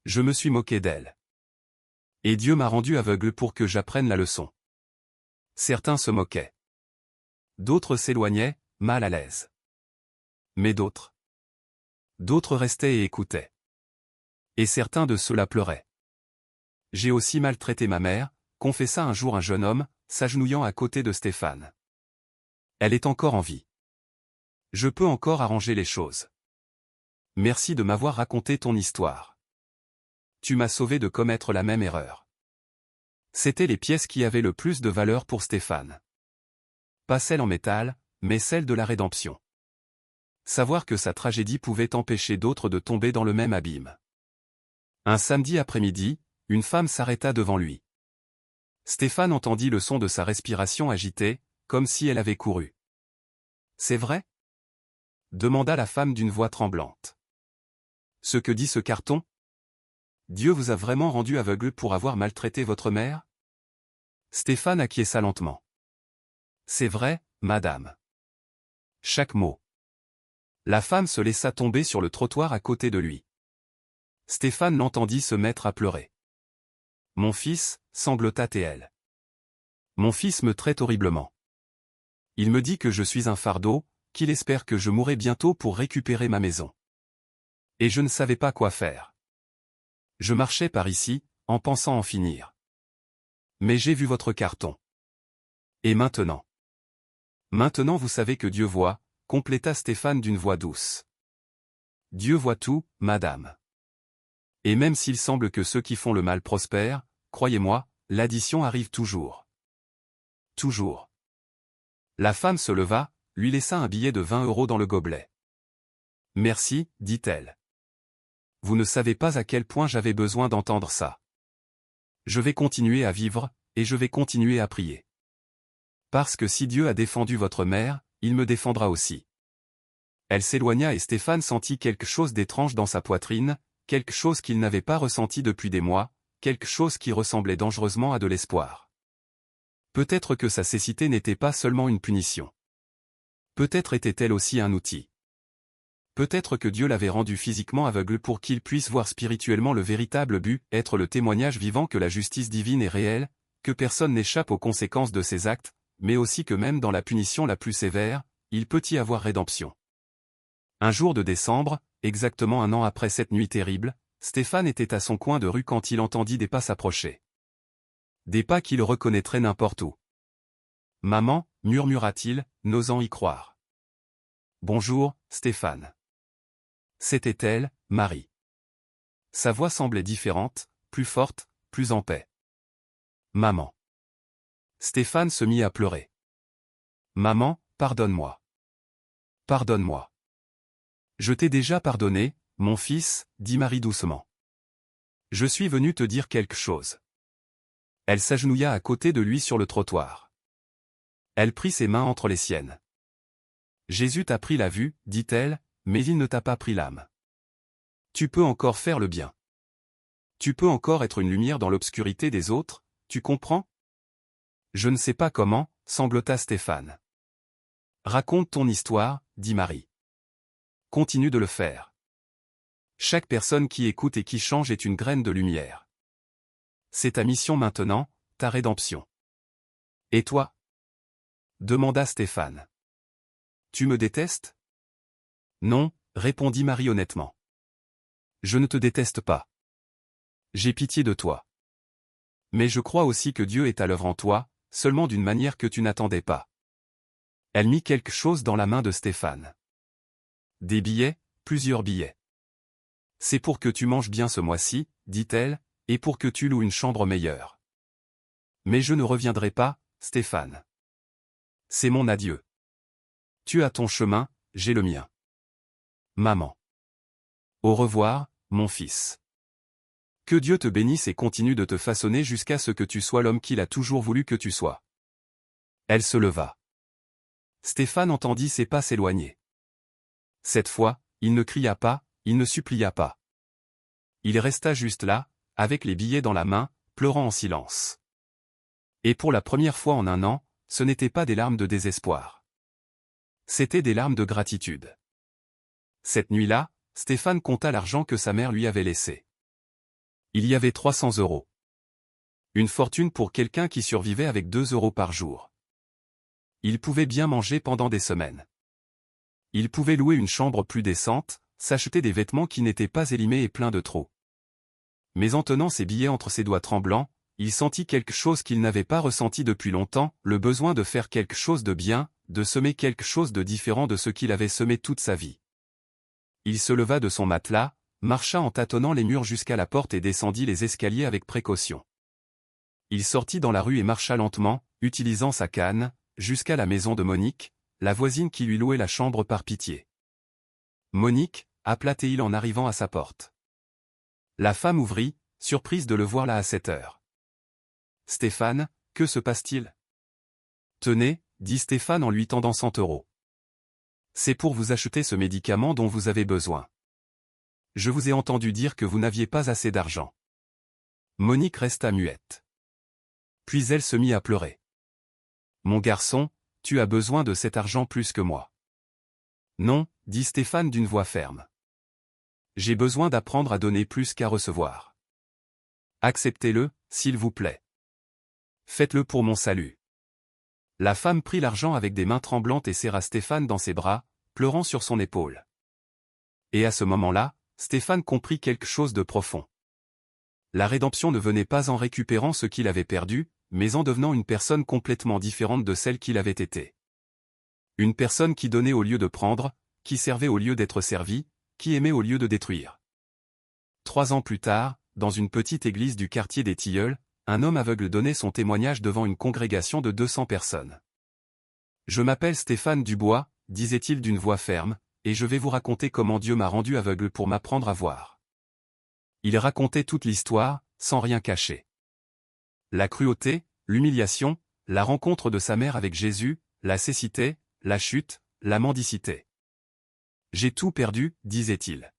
Je me suis moqué d'elle. Et Dieu m'a rendu aveugle pour que j'apprenne la leçon. » Certains se moquaient. D'autres s'éloignaient, mal à l'aise. Mais d'autres restaient et écoutaient. Et certains de ceux-là pleuraient. « J'ai aussi maltraité ma mère, » confessa un jour un jeune homme, s'agenouillant à côté de Stéphane. « Elle est encore en vie. Je peux encore arranger les choses. Merci de m'avoir raconté ton histoire. Tu m'as sauvé de commettre la même erreur. » C'étaient les pièces qui avaient le plus de valeur pour Stéphane. Pas celles en métal, mais celles de la rédemption. Savoir que sa tragédie pouvait empêcher d'autres de tomber dans le même abîme. Un samedi après-midi, une femme s'arrêta devant lui. Stéphane entendit le son de sa respiration agitée, comme si elle avait couru. « C'est vrai ? » demanda la femme d'une voix tremblante. « Ce que dit ce carton ? Dieu vous a vraiment rendu aveugle pour avoir maltraité votre mère ? » Stéphane acquiesça lentement. « C'est vrai, madame. » Chaque mot. La femme se laissa tomber sur le trottoir à côté de lui. Stéphane l'entendit se mettre à pleurer. « Mon fils, » sanglota-t-elle. « Mon fils me traite horriblement. Il me dit que je suis un fardeau, qu'il espère que je mourrai bientôt pour récupérer ma maison. Et je ne savais pas quoi faire. Je marchais par ici, en pensant en finir. Mais j'ai vu votre carton. Et maintenant ? Maintenant vous savez que Dieu voit, » compléta Stéphane d'une voix douce. « Dieu voit tout, madame. Et même s'il semble que ceux qui font le mal prospèrent, croyez-moi, l'addition arrive toujours. Toujours. » La femme se leva, lui laissa un billet de 20 € dans le gobelet. « Merci, » dit-elle. « Vous ne savez pas à quel point j'avais besoin d'entendre ça. Je vais continuer à vivre, et je vais continuer à prier. Parce que si Dieu a défendu votre mère, il me défendra aussi. » Elle s'éloigna et Stéphane sentit quelque chose d'étrange dans sa poitrine, quelque chose qu'il n'avait pas ressenti depuis des mois, quelque chose qui ressemblait dangereusement à de l'espoir. Peut-être que sa cécité n'était pas seulement une punition. Peut-être était-elle aussi un outil. Peut-être que Dieu l'avait rendu physiquement aveugle pour qu'il puisse voir spirituellement le véritable but, être le témoignage vivant que la justice divine est réelle, que personne n'échappe aux conséquences de ses actes, mais aussi que même dans la punition la plus sévère, il peut y avoir rédemption. Un jour de décembre, exactement 1 an après cette nuit terrible, Stéphane était à son coin de rue quand il entendit des pas s'approcher. Des pas qu'il reconnaîtrait n'importe où. « Maman » murmura-t-il, n'osant y croire. « Bonjour, Stéphane. » C'était elle, Marie. Sa voix semblait différente, plus forte, plus en paix. « Maman. » Stéphane se mit à pleurer. « Maman, pardonne-moi. Pardonne-moi. »« Je t'ai déjà pardonné, mon fils, » dit Marie doucement. « Je suis venue te dire quelque chose. » Elle s'agenouilla à côté de lui sur le trottoir. Elle prit ses mains entre les siennes. « Jésus t'a pris la vue, dit-elle, mais il ne t'a pas pris l'âme. Tu peux encore faire le bien. Tu peux encore être une lumière dans l'obscurité des autres, tu comprends ? » « Je ne sais pas comment, » sanglota Stéphane. « Raconte ton histoire, dit Marie. continue de le faire. Chaque personne qui écoute et qui change est une graine de lumière. C'est ta mission maintenant, ta rédemption. Et toi? Demanda Stéphane. Tu me détestes? Non, répondit Marie honnêtement. Je ne te déteste pas. J'ai pitié de toi. Mais je crois aussi que Dieu est à l'œuvre en toi, seulement d'une manière que tu n'attendais pas. Elle mit quelque chose dans la main de Stéphane. Des billets, plusieurs billets. C'est pour que tu manges bien ce mois-ci, dit-elle, et pour que tu loues une chambre meilleure. Mais je ne reviendrai pas, Stéphane. C'est mon adieu. Tu as ton chemin, j'ai le mien. Maman. Au revoir, mon fils. Que Dieu te bénisse et continue de te façonner jusqu'à ce que tu sois l'homme qu'il a toujours voulu que tu sois. Elle se leva. Stéphane entendit ses pas s'éloigner. Cette fois, il ne cria pas, il ne supplia pas. Il resta juste là, avec les billets dans la main, pleurant en silence. Et pour la première fois en un an, ce n'étaient pas des larmes de désespoir. C'étaient des larmes de gratitude. Cette nuit-là, Stéphane compta l'argent que sa mère lui avait laissé. Il y avait 300 €. Une fortune pour quelqu'un qui survivait avec 2 € par jour. Il pouvait bien manger pendant des semaines. Il pouvait louer une chambre plus décente, s'acheter des vêtements qui n'étaient pas élimés et pleins de trous. Mais en tenant ses billets entre ses doigts tremblants, il sentit quelque chose qu'il n'avait pas ressenti depuis longtemps, le besoin de faire quelque chose de bien, de semer quelque chose de différent de ce qu'il avait semé toute sa vie. Il se leva de son matelas, marcha en tâtonnant les murs jusqu'à la porte et descendit les escaliers avec précaution. Il sortit dans la rue et marcha lentement, utilisant sa canne, jusqu'à la maison de Monique, la voisine qui lui louait la chambre par pitié. Monique, appela-t-il en arrivant à sa porte. La femme ouvrit, surprise de le voir là à cette heure. Stéphane, que se passe-t-il? Tenez, dit Stéphane en lui tendant 100 €. C'est pour vous acheter ce médicament dont vous avez besoin. Je vous ai entendu dire que vous n'aviez pas assez d'argent. Monique resta muette. Puis elle se mit à pleurer. Mon garçon, tu as besoin de cet argent plus que moi. Non, dit Stéphane d'une voix ferme. J'ai besoin d'apprendre à donner plus qu'à recevoir. Acceptez-le, s'il vous plaît. Faites-le pour mon salut. La femme prit l'argent avec des mains tremblantes et serra Stéphane dans ses bras, pleurant sur son épaule. Et à ce moment-là, Stéphane comprit quelque chose de profond. La rédemption ne venait pas en récupérant ce qu'il avait perdu, mais en devenant une personne complètement différente de celle qu'il avait été. Une personne qui donnait au lieu de prendre, qui servait au lieu d'être servi, qui aimait au lieu de détruire. 3 ans plus tard, dans une petite église du quartier des Tilleuls, un homme aveugle donnait son témoignage devant une congrégation de 200 personnes. Je m'appelle Stéphane Dubois, disait-il d'une voix ferme, et je vais vous raconter comment Dieu m'a rendu aveugle pour m'apprendre à voir. Il racontait toute l'histoire, sans rien cacher. La cruauté, l'humiliation, la rencontre de sa mère avec Jésus, la cécité, la chute, la mendicité. J'ai tout perdu, disait-il.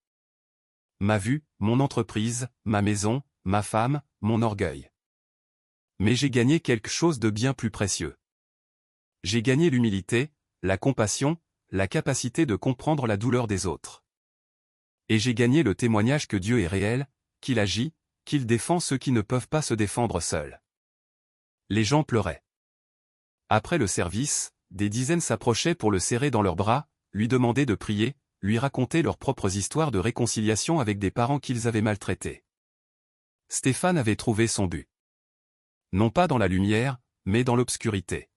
Ma vue, mon entreprise, ma maison, ma femme, mon orgueil. Mais j'ai gagné quelque chose de bien plus précieux. J'ai gagné l'humilité, la compassion, la capacité de comprendre la douleur des autres. Et j'ai gagné le témoignage que Dieu est réel, qu'il agit, qu'il défend ceux qui ne peuvent pas se défendre seuls. Les gens pleuraient. Après le service, des dizaines s'approchaient pour le serrer dans leurs bras, lui demander de prier, lui raconter leurs propres histoires de réconciliation avec des parents qu'ils avaient maltraités. Stéphane avait trouvé son but. Non pas dans la lumière, mais dans l'obscurité.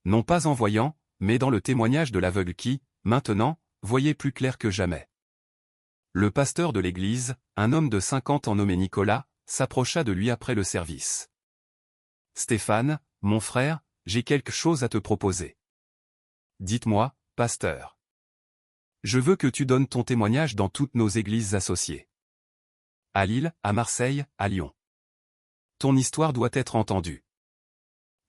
Non pas en voyant, mais dans le témoignage de l'aveugle qui, maintenant, voyait plus clair que jamais. Le pasteur de l'église, un homme de 50 ans nommé Nicolas, s'approcha de lui après le service. « Stéphane, mon frère, j'ai quelque chose à te proposer. » « Dites-moi, pasteur. » « Je veux que tu donnes ton témoignage dans toutes nos églises associées. À Lille, à Marseille, à Lyon. Ton histoire doit être entendue.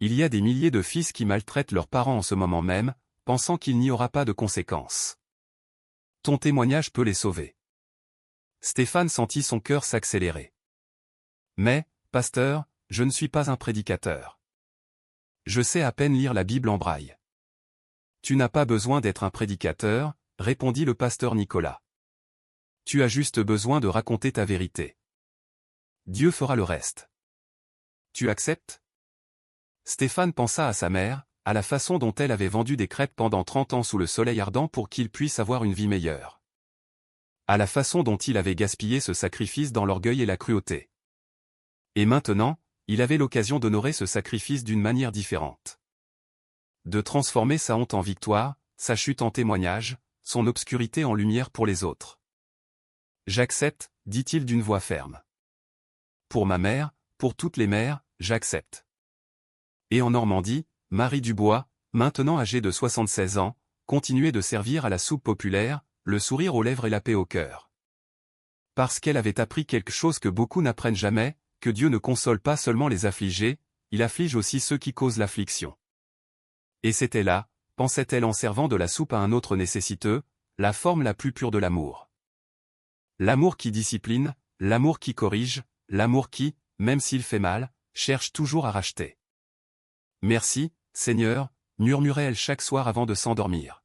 Il y a des milliers de fils qui maltraitent leurs parents en ce moment même, pensant qu'il n'y aura pas de conséquences. Ton témoignage peut les sauver. Stéphane sentit son cœur s'accélérer. Mais, pasteur, je ne suis pas un prédicateur. Je sais à peine lire la Bible en braille. Tu n'as pas besoin d'être un prédicateur, répondit le pasteur Nicolas. Tu as juste besoin de raconter ta vérité. Dieu fera le reste. Tu acceptes? Stéphane pensa à sa mère, à la façon dont elle avait vendu des crêpes pendant 30 ans sous le soleil ardent pour qu'il puisse avoir une vie meilleure. À la façon dont il avait gaspillé ce sacrifice dans l'orgueil et la cruauté. Et maintenant, il avait l'occasion d'honorer ce sacrifice d'une manière différente. De transformer sa honte en victoire, sa chute en témoignage, son obscurité en lumière pour les autres. J'accepte, dit-il d'une voix ferme. Pour ma mère, pour toutes les mères, j'accepte. Et en Normandie, Marie Dubois, maintenant âgée de 76 ans, continuait de servir à la soupe populaire, le sourire aux lèvres et la paix au cœur. Parce qu'elle avait appris quelque chose que beaucoup n'apprennent jamais, que Dieu ne console pas seulement les affligés, il afflige aussi ceux qui causent l'affliction. Et c'était là, pensait-elle en servant de la soupe à un autre nécessiteux, la forme la plus pure de l'amour. L'amour qui discipline, l'amour qui corrige, l'amour qui, même s'il fait mal, cherche toujours à racheter. Merci, Seigneur, murmurait-elle chaque soir avant de s'endormir.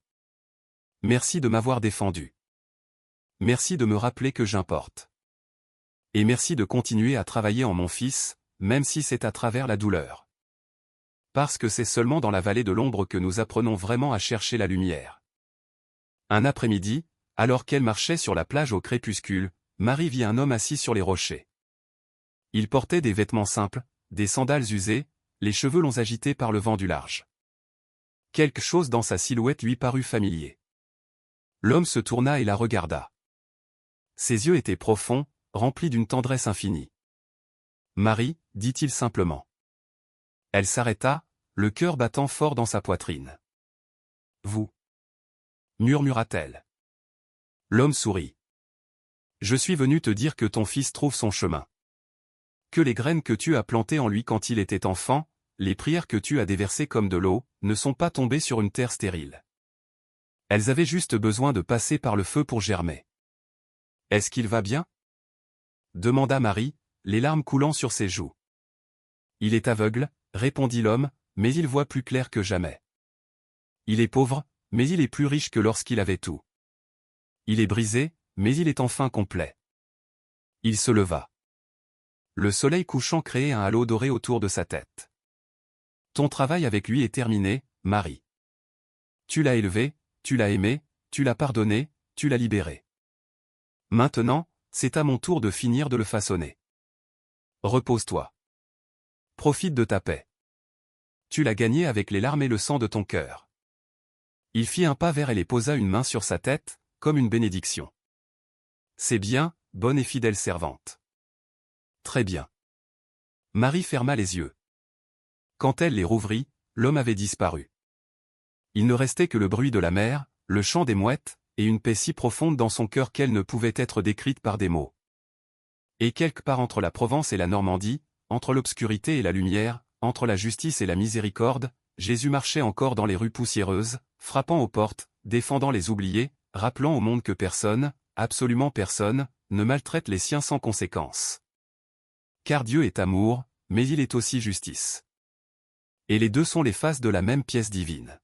Merci de m'avoir défendu. Merci de me rappeler que j'importe. Et merci de continuer à travailler en mon fils, même si c'est à travers la douleur. Parce que c'est seulement dans la vallée de l'ombre que nous apprenons vraiment à chercher la lumière. Un après-midi, alors qu'elle marchait sur la plage au crépuscule, Marie vit un homme assis sur les rochers. Il portait des vêtements simples, des sandales usées, les cheveux longs agités par le vent du large. Quelque chose dans sa silhouette lui parut familier. L'homme se tourna et la regarda. Ses yeux étaient profonds, remplis d'une tendresse infinie. « Marie » dit-il simplement. Elle s'arrêta, le cœur battant fort dans sa poitrine. « Vous » murmura-t-elle. L'homme sourit. « Je suis venu te dire que ton fils trouve son chemin. Que les graines que tu as plantées en lui quand il était enfant, les prières que tu as déversées comme de l'eau, ne sont pas tombées sur une terre stérile. Elles avaient juste besoin de passer par le feu pour germer. Est-ce qu'il va bien? Demanda Marie, les larmes coulant sur ses joues. Il est aveugle, répondit l'homme, mais il voit plus clair que jamais. Il est pauvre, mais il est plus riche que lorsqu'il avait tout. Il est brisé, mais il est enfin complet. Il se leva. Le soleil couchant créait un halo doré autour de sa tête. Ton travail avec lui est terminé, Marie. Tu l'as élevé, tu l'as aimé, tu l'as pardonné, tu l'as libéré. Maintenant, c'est à mon tour de finir de le façonner. Repose-toi. Profite de ta paix. Tu l'as gagné avec les larmes et le sang de ton cœur. Il fit un pas vers elle et posa une main sur sa tête, comme une bénédiction. C'est bien, bonne et fidèle servante. Très bien. Marie ferma les yeux. Quand elle les rouvrit, l'homme avait disparu. Il ne restait que le bruit de la mer, le chant des mouettes, et une paix si profonde dans son cœur qu'elle ne pouvait être décrite par des mots. Et quelque part entre la Provence et la Normandie, entre l'obscurité et la lumière, entre la justice et la miséricorde, Jésus marchait encore dans les rues poussiéreuses, frappant aux portes, défendant les oubliés, rappelant au monde que personne, absolument personne, ne maltraite les siens sans conséquence. Car Dieu est amour, mais il est aussi justice. Et les deux sont les faces de la même pièce divine.